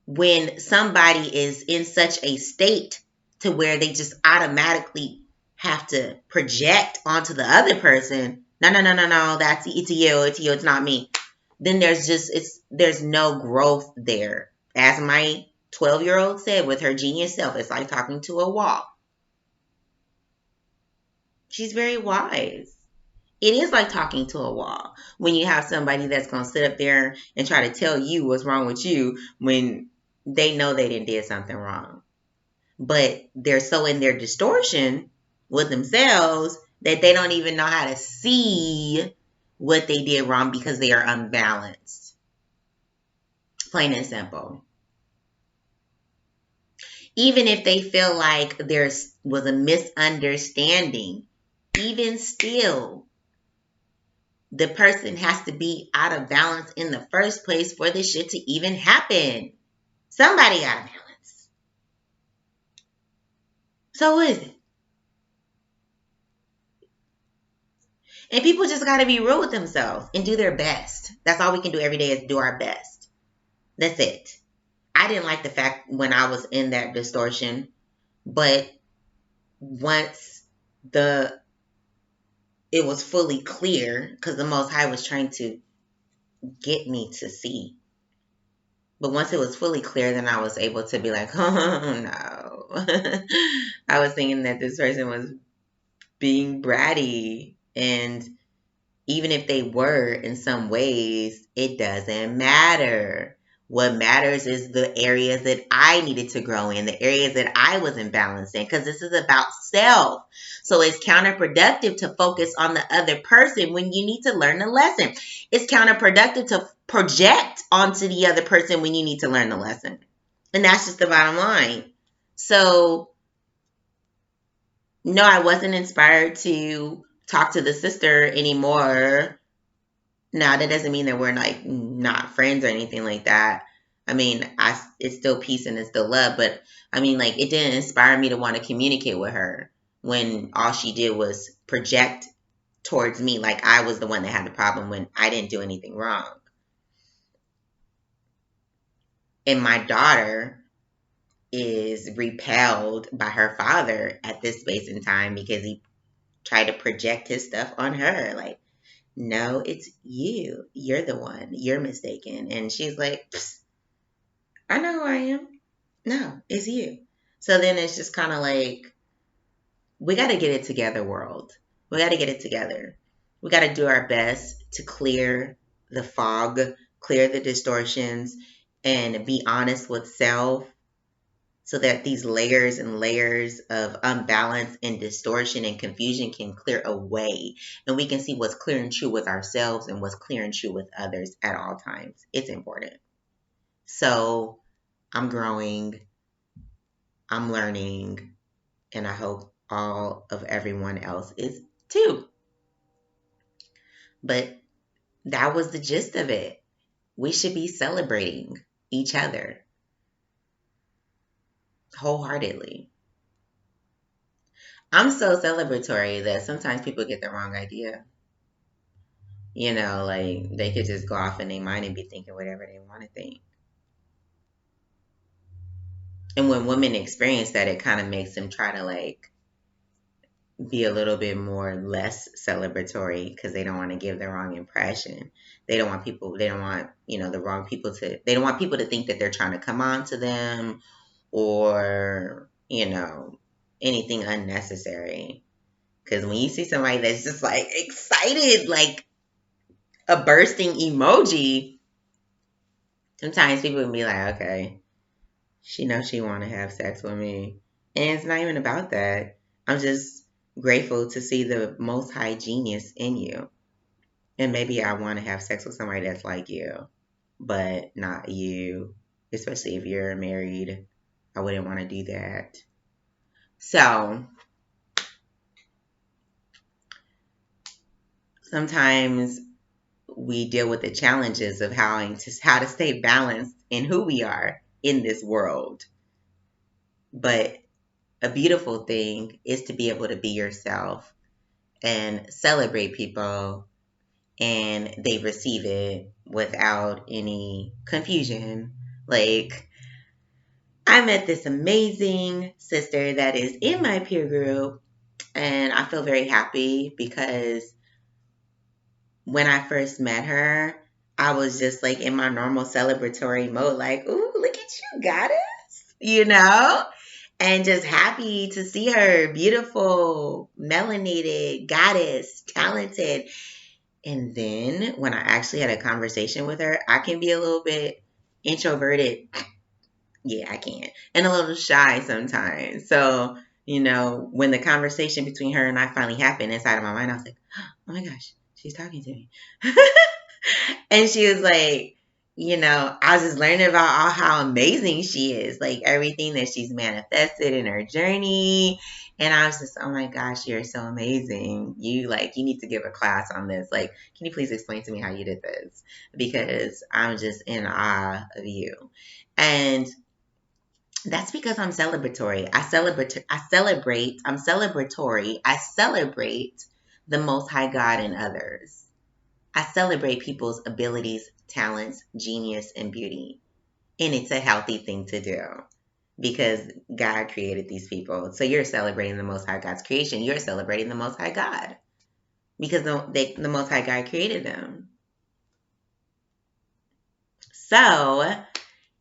when somebody is in such a state to where they just automatically have to project onto the other person, no, it's you, it's not me. Then there's no growth there. As my 12-year-old said with her genius self, it's like talking to a wall. She's very wise. It is like talking to a wall when you have somebody that's going to sit up there and try to tell you what's wrong with you when they know they didn't did something wrong. But they're so in their distortion with themselves that they don't even know how to see what they did wrong because they are unbalanced. Plain and simple. Even if they feel like there was a misunderstanding, even still, the person has to be out of balance in the first place for this shit to even happen. Somebody out of balance. So what is it? And people just got to be real with themselves and do their best. That's all we can do every day is do our best. That's it. I didn't like the fact when I was in that distortion, but once it was fully clear, because the Most High was trying to get me to see. But once it was fully clear, then I was able to be like, oh no. I was thinking that this person was being bratty. And even if they were in some ways, it doesn't matter. What matters is the areas that I needed to grow in, the areas that I was imbalanced in, because this is about self. So it's counterproductive to focus on the other person when you need to learn the lesson. It's counterproductive to project onto the other person when you need to learn the lesson. And that's just the bottom line. So, no, I wasn't inspired to talk to the sister anymore. Now, that doesn't mean that we're like not friends or anything like that. I mean, it's still peace and it's still love, but I mean, like, it didn't inspire me to want to communicate with her when all she did was project towards me like I was the one that had the problem when I didn't do anything wrong. And my daughter is repelled by her father at this space in time because he tried to project his stuff on her. Like, no, it's you. You're the one. You're mistaken. And she's like, I know who I am. No, it's you. So then it's just kind of like, we got to get it together, world. We got to get it together. We got to do our best to clear the fog, clear the distortions, and be honest with self so that these layers and layers of unbalance and distortion and confusion can clear away. And we can see what's clear and true with ourselves and what's clear and true with others at all times. It's important. So I'm growing, I'm learning, and I hope all of everyone else is too. But that was the gist of it. We should be celebrating each other wholeheartedly. I'm so celebratory that sometimes people get the wrong idea. You know, like they could just go off in their mind and be thinking whatever they want to think. And when women experience that, it kind of makes them try to like be a little bit more less celebratory because they don't want to give the wrong impression. They don't want the wrong people they don't want people to think that they're trying to come on to them or, anything unnecessary. Because when you see somebody that's just like excited, like a bursting emoji, sometimes people can be like, okay, she knows she want to have sex with me. And it's not even about that. I'm just grateful to see the most high genius in you. And maybe I want to have sex with somebody that's like you, but not you. Especially if you're married. I wouldn't want to do that. So, sometimes we deal with the challenges of how to stay balanced in who we are in this world. But a beautiful thing is to be able to be yourself and celebrate people and they receive it without any confusion. Like, I met this amazing sister that is in my peer group, and I feel very happy because when I first met her, I was just like in my normal celebratory mode, like, ooh, look at you, goddess, and just happy to see her, beautiful, melanated, goddess, talented. And then when I actually had a conversation with her, I can be a little bit introverted. Yeah, I can. And a little shy sometimes. So, when the conversation between her and I finally happened inside of my mind, I was like, oh my gosh, she's talking to me. And she was like, I was just learning about all how amazing she is, like everything that she's manifested in her journey. And I was just, oh my gosh, you're so amazing. You need to give a class on this. Like, can you please explain to me how you did this? Because I'm just in awe of you. And that's because I'm celebratory. I'm celebratory. I celebrate the Most High God in others. I celebrate people's abilities, talents, genius, and beauty. And it's a healthy thing to do because God created these people. So you're celebrating the Most High God's creation. You're celebrating the Most High God because the Most High God created them. So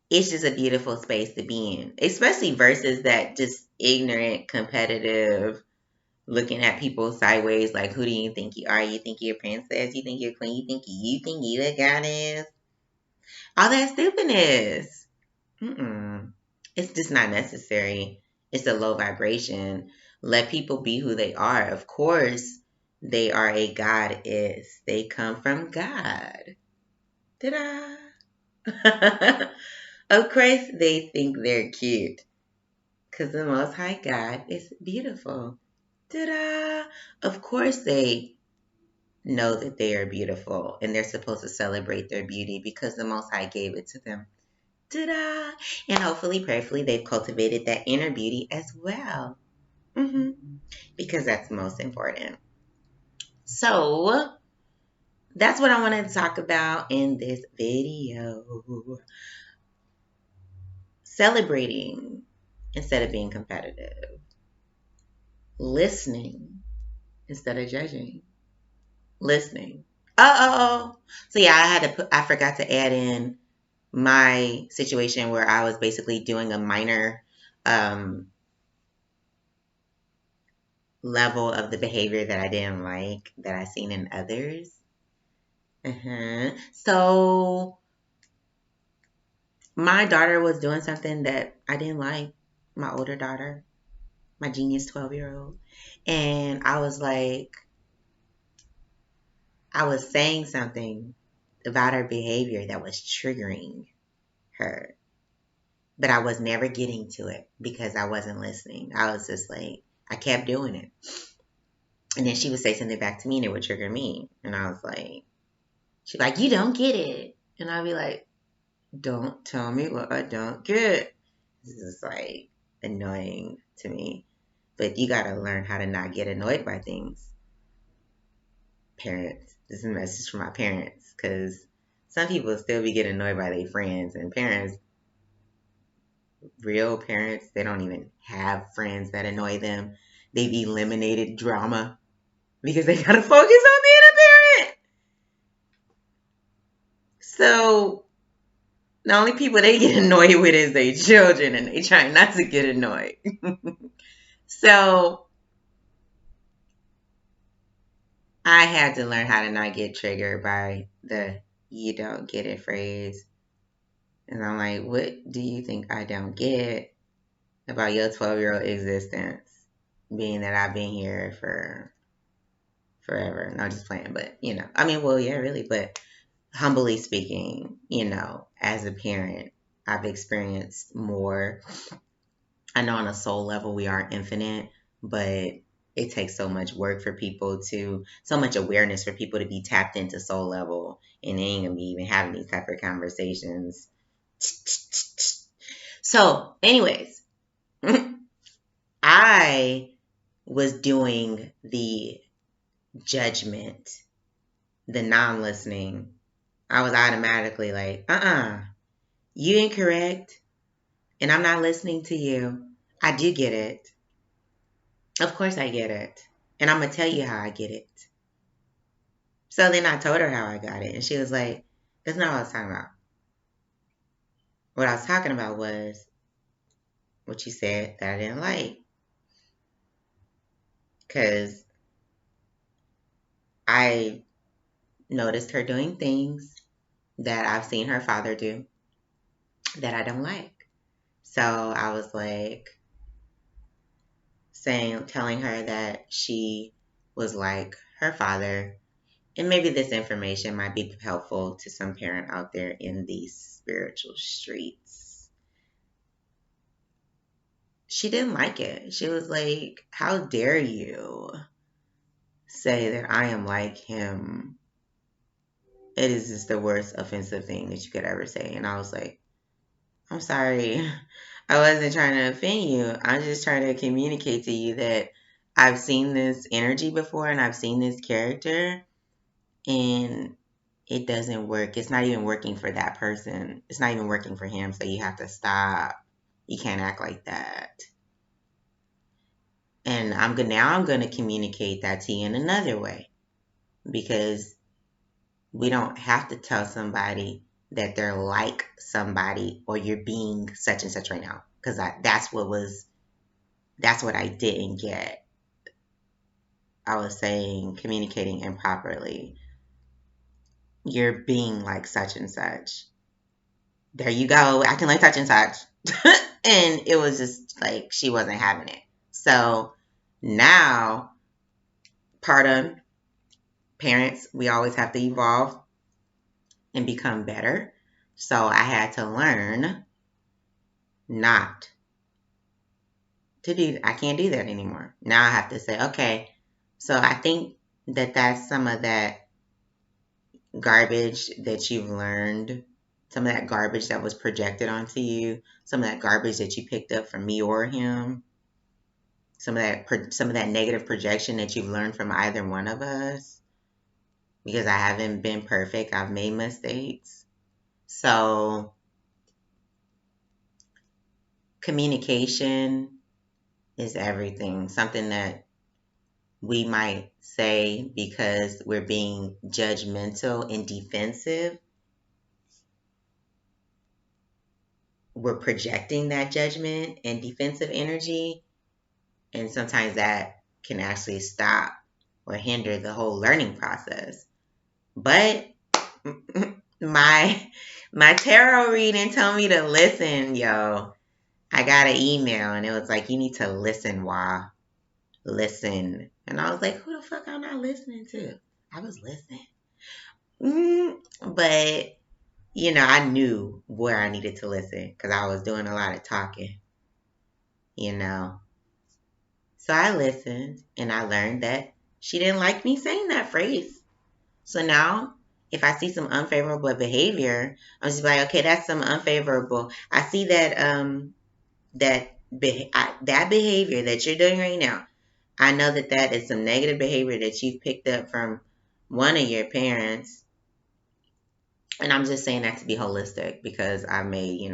it's just a beautiful space to be in, especially versus that just ignorant, competitive, looking at people sideways like, who do you think you are? You think you're a princess? You think you're a queen? You think you a goddess? All that stupidness. Mm-mm. It's just not necessary. It's a low vibration. Let people be who they are. Of course, they are a goddess. They come from God. Ta-da! Of course, they think they're cute because the Most High God is beautiful. Ta-da! Of course, they know that they are beautiful and they're supposed to celebrate their beauty because the Most High gave it to them. Ta-da! And hopefully, prayerfully, they've cultivated that inner beauty as well. Because that's most important. So, that's what I wanted to talk about in this video. Celebrating instead of being competitive. Listening instead of judging. Listening. Oh. So yeah, I forgot to add in my situation where I was basically doing a minor level of the behavior that I didn't like that I seen in others. So my daughter was doing something that I didn't like. My older daughter, my genius 12-year-old. And I was like, I was saying something about her behavior that was triggering her. But I was never getting to it because I wasn't listening. I was just like, I kept doing it. And then she would say something back to me and it would trigger me. And I was like, she'd be like, you don't get it. And I'd be like, don't tell me what I don't get. This is like annoying to me. But you got to learn how to not get annoyed by things. Parents, this is a message for my parents because some people still be getting annoyed by their friends. And parents, real parents, they don't even have friends that annoy them. They've eliminated drama because they got to focus on being a parent. So the only people they get annoyed with is their children, and they try not to get annoyed. So I had to learn how to not get triggered by the you don't get it phrase. And I'm like, what do you think I don't get about your 12-year-old existence? Being that I've been here for forever. Not just playing, but I mean, well, yeah, really, but humbly speaking, as a parent, I've experienced more. I know on a soul level we are infinite, but it takes so much work for people to, so much awareness for people to be tapped into soul level, and they ain't gonna be even having these type of conversations. So, anyways, I was doing the judgment, the non-listening. I was automatically like, you incorrect, and I'm not listening to you. I do get it. Of course I get it. And I'm going to tell you how I get it. So then I told her how I got it. And she was like, that's not what I was talking about. What I was talking about was what you said that I didn't like. Because I noticed her doing things that I've seen her father do that I don't like. So I was like telling her that she was like her father. And maybe this information might be helpful to some parent out there in these spiritual streets. She didn't like it. She was like, how dare you say that I am like him? It is just the worst offensive thing that you could ever say. And I was like, I'm sorry. I wasn't trying to offend you. I'm just trying to communicate to you that I've seen this energy before and I've seen this character, and it doesn't work. It's not even working for that person. It's not even working for him. So you have to stop. You can't act like that. And I'm going to communicate that to you in another way, because we don't have to tell somebody that they're like somebody or you're being such and such right now. Because that's what I didn't get. I was saying communicating improperly. You're being like such and such. There you go, acting like such and such. And it was just like she wasn't having it. So now, pardon, parents, we always have to evolve and become better. So I had to learn not to do, I can't do that anymore. Now I have to say, okay, so I think that that's some of that garbage that you've learned, some of that garbage that was projected onto you, some of that garbage that you picked up from me or him, some of that negative projection that you've learned from either one of us, because I haven't been perfect. I've made mistakes. So communication is everything. Something that we might say because we're being judgmental and defensive, we're projecting that judgment and defensive energy, and sometimes that can actually stop or hinder the whole learning process. But my tarot reading told me to listen, yo. I got an email and it was like, you need to listen, Wah. Listen. And I was like, who the fuck am I listening to? I was listening. But, I knew where I needed to listen because I was doing a lot of talking, you know. So I listened and I learned that she didn't like me saying that phrase. So now, if I see some unfavorable behavior, I'm just like, okay, that's some unfavorable. I see that that behavior that you're doing right now. I know that that is some negative behavior that you've picked up from one of your parents, and I'm just saying that to be holistic because I made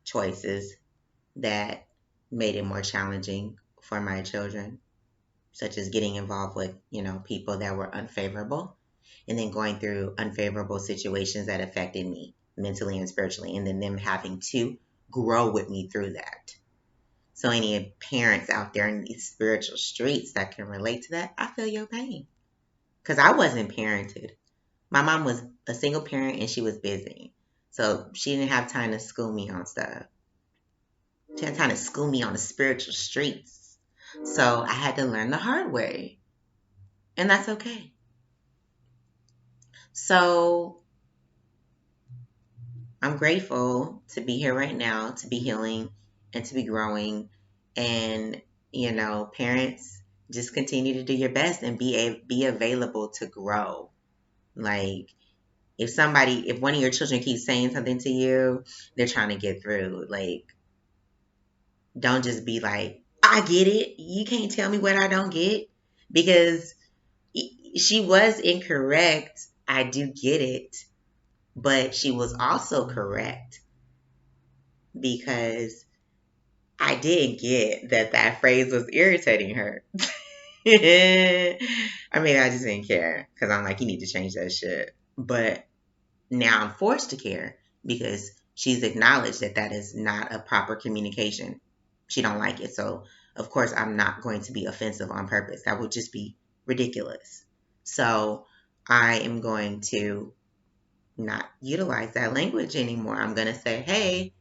choices that made it more challenging for my children, such as getting involved with people that were unfavorable, and then going through unfavorable situations that affected me mentally and spiritually, and then them having to grow with me through that. So any parents out there in these spiritual streets that can relate to that, I feel your pain. Because I wasn't parented. My mom was a single parent and she was busy. So she didn't have time to school me on stuff. She had time to school me on the spiritual streets. So I had to learn the hard way. And that's okay. So I'm grateful to be here right now, to be healing and to be growing. And, parents, just continue to do your best and be available to grow. Like, if one of your children keeps saying something to you, they're trying to get through. Like, don't just be like, I get it. You can't tell me what I don't get. Because she was incorrect. I do get it. But she was also correct, because I didn't get that phrase was irritating her. I mean, I just didn't care, because I'm like, you need to change that shit. But now I'm forced to care, because she's acknowledged that is not a proper communication. She don't like it. So, of course, I'm not going to be offensive on purpose. That would just be ridiculous. So, I am going to not utilize that language anymore. I'm going to say, hey,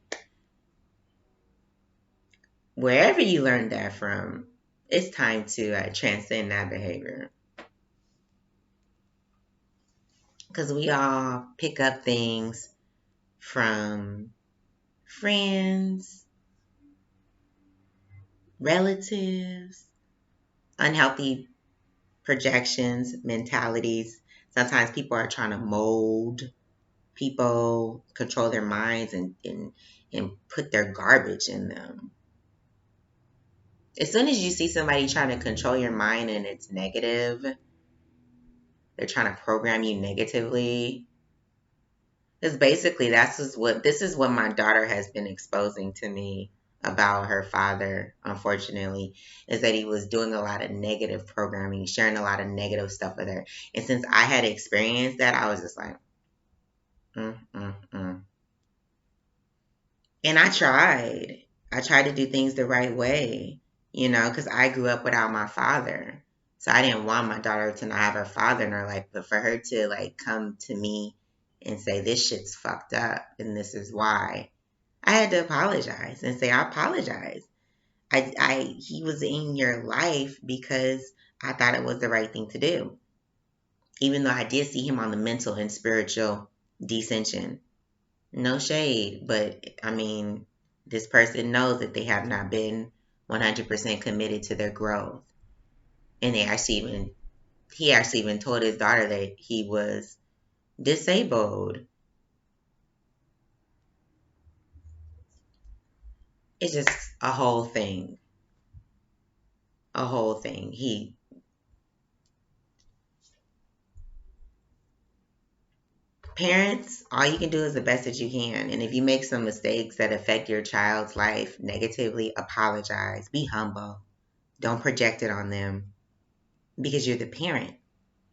wherever you learned that from, it's time to transcend that behavior. Because we all pick up things from friends, relatives, unhealthy projections, mentalities. Sometimes people are trying to mold people, control their minds, and put their garbage in them. As soon as you see somebody trying to control your mind and it's negative, they're trying to program you negatively. Because basically, this is what my daughter has been exposing to me about her father, unfortunately, is that he was doing a lot of negative programming, sharing a lot of negative stuff with her. And since I had experienced that, I was just like, mm, mm, mm. And I tried. I tried to do things the right way, because I grew up without my father. So I didn't want my daughter to not have her father in her life, but for her to like come to me and say, this shit's fucked up and this is why, I had to apologize and say, I apologize. He was in your life because I thought it was the right thing to do. Even though I did see him on the mental and spiritual descension. No shade, but I mean, this person knows that they have not been 100% committed to their growth. And he actually even told his daughter that he was disabled. It's just a whole thing. A whole thing. Parents, all you can do is the best that you can. And if you make some mistakes that affect your child's life negatively, apologize. Be humble. Don't project it on them, because you're the parent.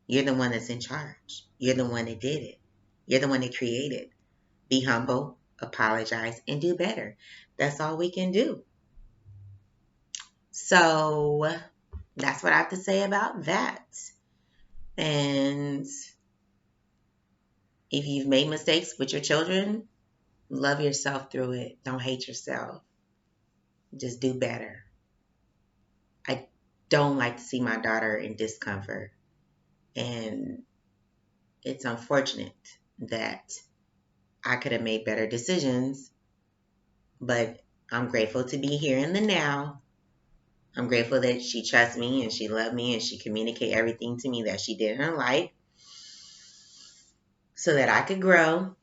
You're the one that's in charge. You're the one that did it. You're the one that created. Be humble, apologize, and do better. That's all we can do. So that's what I have to say about that. And if you've made mistakes with your children, love yourself through it. Don't hate yourself. Just do better. I don't like to see my daughter in discomfort. And it's unfortunate that I could have made better decisions, but I'm grateful to be here in the now. I'm grateful that she trusts me and she loved me and she communicated everything to me that she did in her life so that I could grow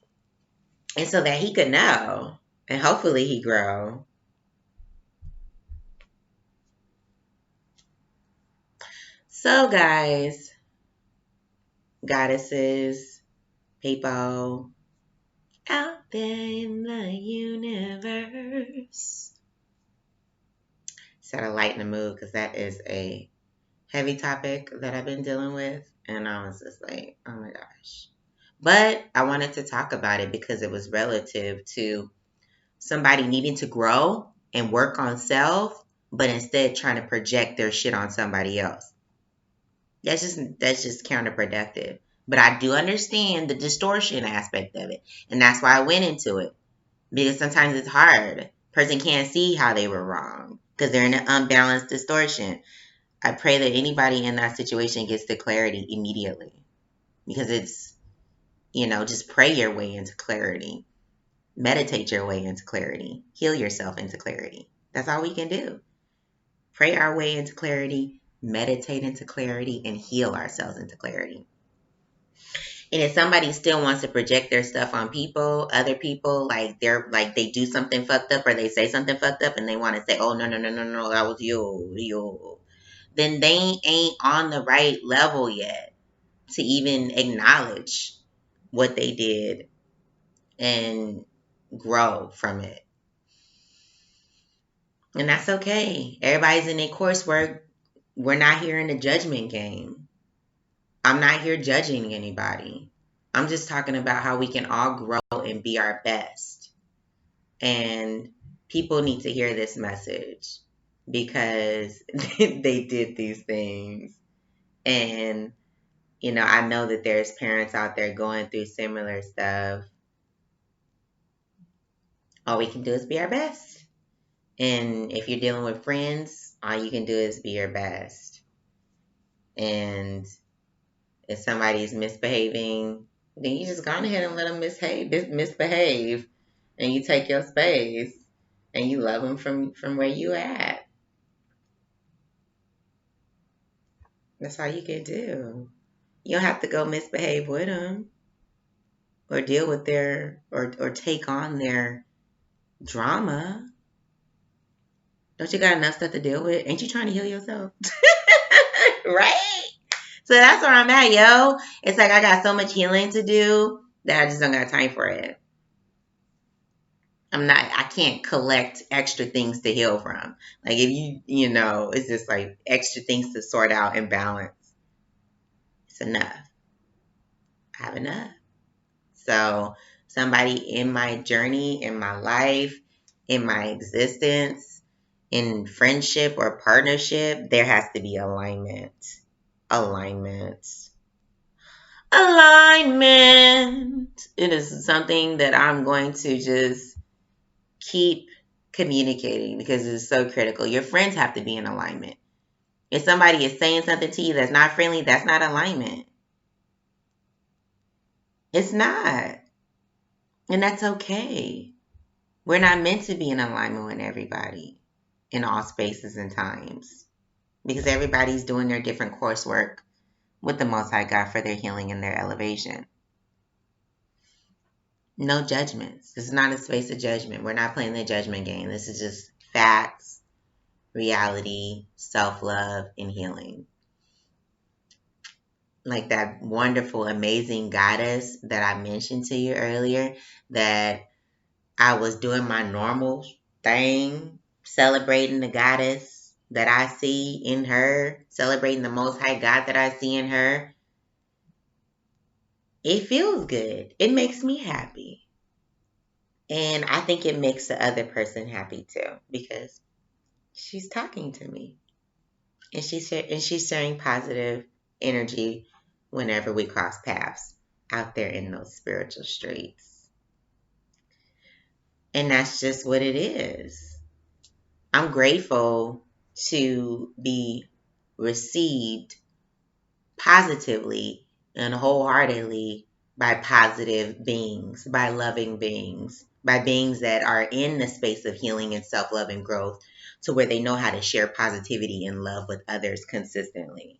and so that he could know, and hopefully he grow. So guys, goddesses, people out there in the universe. Set a light in the mood, because that is a heavy topic that I've been dealing with. And I was just like, oh my gosh. But I wanted to talk about it because it was relative to somebody needing to grow and work on self, but instead trying to project their shit on somebody else. That's just counterproductive. But I do understand the distortion aspect of it. And that's why I went into it. Because sometimes it's hard. Person can't see how they were wrong because they're in an unbalanced distortion. I pray that anybody in that situation gets the clarity immediately. Because it's, just pray your way into clarity. Meditate your way into clarity. Heal yourself into clarity. That's all we can do. Pray our way into clarity. meditate into clarity, and heal ourselves into clarity. And if somebody still wants to project their stuff on people, other people, like they're like they do something fucked up or they say something fucked up and they want to say, oh no, no, no, no, no, that was you, then they ain't on the right level yet to even acknowledge what they did and grow from it. And that's okay. Everybody's in their coursework. We're not here in the judgment game. I'm not here judging anybody. I'm just talking about how we can all grow and be our best. And people need to hear this message because they did these things. And, you know, I know that there's parents out there going through similar stuff. All we can do is be our best. And if you're dealing with friends, all you can do is be your best. And if somebody's misbehaving, then you just go ahead and let them misbehave, and you take your space, and you love them from where you at. That's all you can do. You don't have to go misbehave with them, or deal with their, or take on their drama. Don't you got enough stuff to deal with? Ain't you trying to heal yourself? Right? So that's where I'm at, yo. It's like I got so much healing to do that I just don't got time for it. I can't collect extra things to heal from. Like if you know, it's just like extra things to sort out and balance. It's enough. I have enough. So somebody in my journey, in my life, in my existence, in friendship or partnership, there has to be alignment. Alignment. Alignment. It is something that I'm going to just keep communicating because it's so critical. Your friends have to be in alignment. If somebody is saying something to you that's not friendly, that's not alignment. It's not. And that's okay. We're not meant to be in alignment with everybody in all spaces and times because everybody's doing their different coursework with the Most High God for their healing and their elevation. No judgments. This is not a space of judgment. We're not playing the judgment game. This is just facts, reality, self-love, and healing. Like that wonderful, amazing goddess that I mentioned to you earlier, that I was doing my normal thing, celebrating the goddess that I see in her, celebrating the Most High God that I see in her. It feels good. It makes me happy. And I think it makes the other person happy too because she's talking to me. And she's sharing positive energy whenever we cross paths out there in those spiritual streets. And that's just what it is. I'm grateful to be received positively and wholeheartedly by positive beings, by loving beings, by beings that are in the space of healing and self-love and growth to where they know how to share positivity and love with others consistently.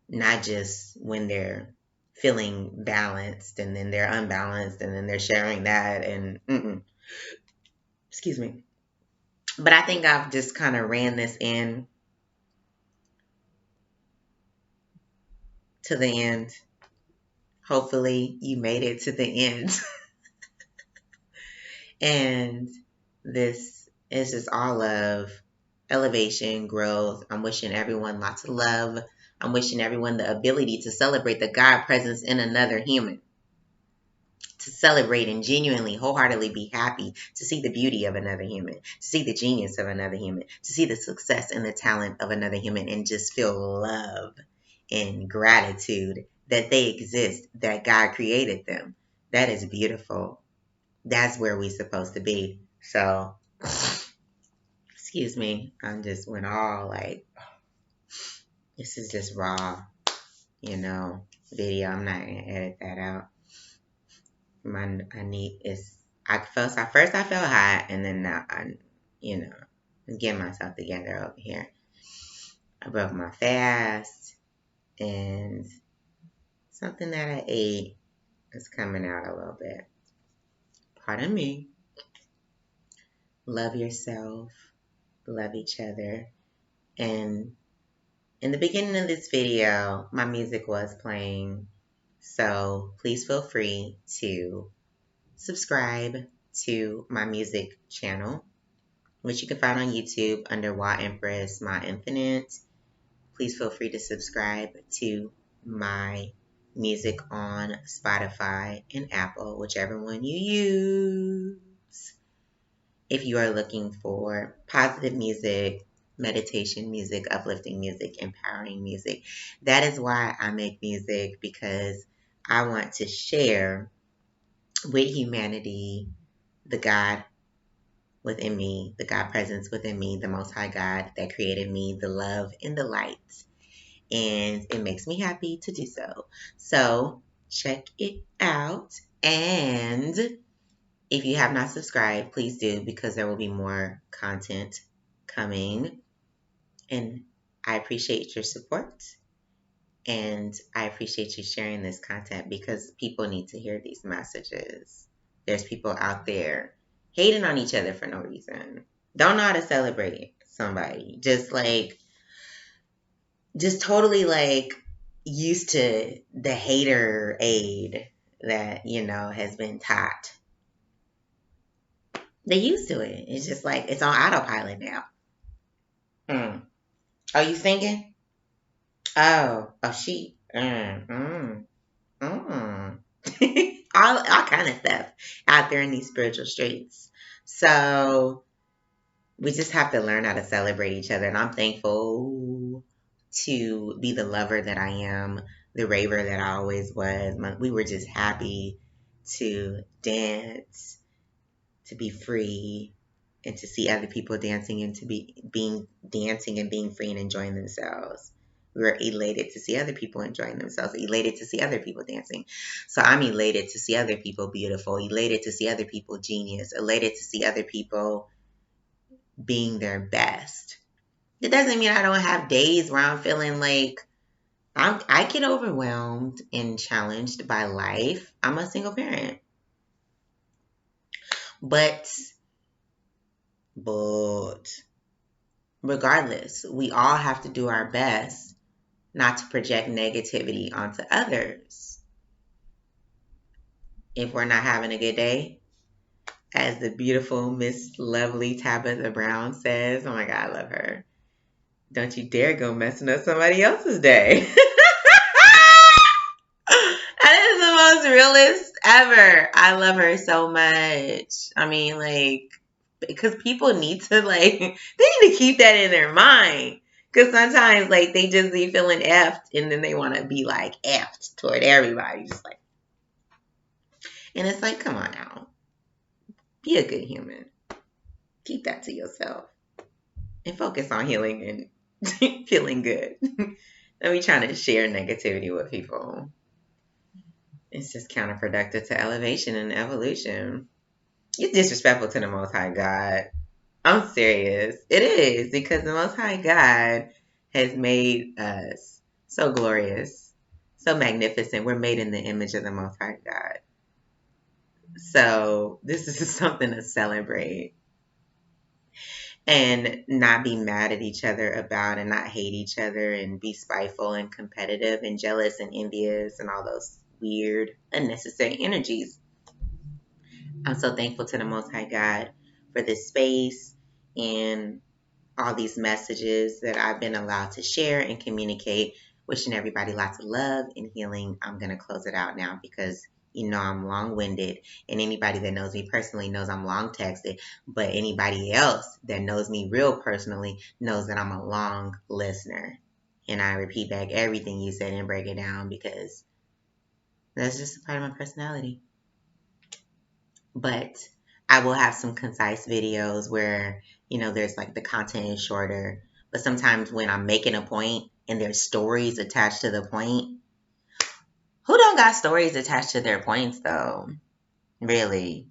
Not just when they're feeling balanced and then they're unbalanced and then they're sharing that and excuse me. But I think I've just kind of ran this in to the end. Hopefully you made it to the end. And this is just all love, elevation, growth. I'm wishing everyone lots of love. I'm wishing everyone the ability to celebrate the God presence in another human. To celebrate and genuinely, wholeheartedly be happy to see the beauty of another human, to see the genius of another human, to see the success and the talent of another human, and just feel love and gratitude that they exist, that God created them. That is beautiful. That's where we're supposed to be. So, excuse me, I'm just went all like, this is just raw, video. I'm not gonna edit that out. I felt hot, and then now I'm getting myself together over here. I broke my fast, and something that I ate is coming out a little bit. Pardon me. Love yourself, love each other. And in the beginning of this video, my music was playing. So please feel free to subscribe to my music channel, which you can find on YouTube under Wa Empress My Infinite. Please feel free to subscribe to my music on Spotify and Apple, whichever one you use. If you are looking for positive music, meditation music, uplifting music, empowering music, that is why I make music, because I want to share with humanity the God within me, the God presence within me, the Most High God that created me, the love and the light. And it makes me happy to do so. So check it out. And if you have not subscribed, please do, because there will be more content coming. And I appreciate your support. And I appreciate you sharing this content, because people need to hear these messages. There's people out there hating on each other for no reason. Don't know how to celebrate somebody. Just totally used to the hater aid that, has been taught. They used to it. It's just like it's on autopilot now. Oh, you singing? Oh, she. All kind of stuff out there in these spiritual streets. So we just have to learn how to celebrate each other. And I'm thankful to be the lover that I am, the raver that I always was. We were just happy to dance, to be free, and to see other people dancing, and to being dancing and being free and enjoying themselves. We were elated to see other people enjoying themselves, elated to see other people dancing. So I'm elated to see other people beautiful, elated to see other people genius, elated to see other people being their best. It doesn't mean I don't have days where I'm feeling like I get overwhelmed and challenged by life. I'm a single parent. But regardless, we all have to do our best not to project negativity onto others. If we're not having a good day, as the beautiful Miss Lovely Tabitha Brown says, oh my God, I love her. Don't you dare go messing up somebody else's day. That is the most realist ever. I love her so much. I mean, because people need to, they need to keep that in their mind. Because sometimes, they just be feeling effed, and then they want to be, effed toward everybody. Just and it's come on now. Be a good human. Keep that to yourself. And focus on healing and feeling good. Don't be trying to share negativity with people. It's just counterproductive to elevation and evolution. It's disrespectful to the Most High God. I'm serious. It is, because the Most High God has made us so glorious, so magnificent. We're made in the image of the Most High God. So this is something to celebrate. And not be mad at each other about, and not hate each other, and be spiteful and competitive and jealous and envious and all those weird, unnecessary energies. I'm so thankful to the Most High God for this space and all these messages that I've been allowed to share and communicate. Wishing everybody lots of love and healing. I'm going to close it out now, because I'm long-winded, and anybody that knows me personally knows I'm long-texted, but anybody else that knows me real personally knows that I'm a long listener, and I repeat back everything you said and break it down, because that's just a part of my personality. But I will have some concise videos where, there's the content is shorter, but sometimes when I'm making a point and there's stories attached to the point, who don't got stories attached to their points though? Really?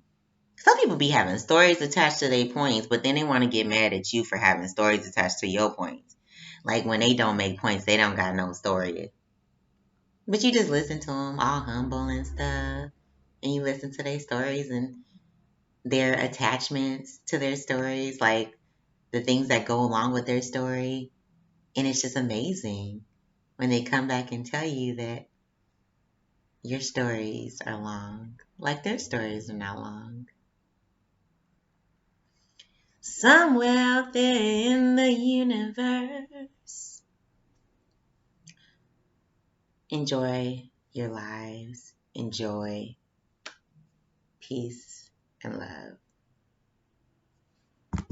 Some people be having stories attached to their points, but then they want to get mad at you for having stories attached to your points. Like when they don't make points, they don't got no story. But you just listen to them all humble and stuff. And you listen to their stories and their attachments to their stories, like the things that go along with their story. And it's just amazing when they come back and tell you that your stories are long. Like their stories are not long. Somewhere out there in the universe. Enjoy your lives. Enjoy peace and love.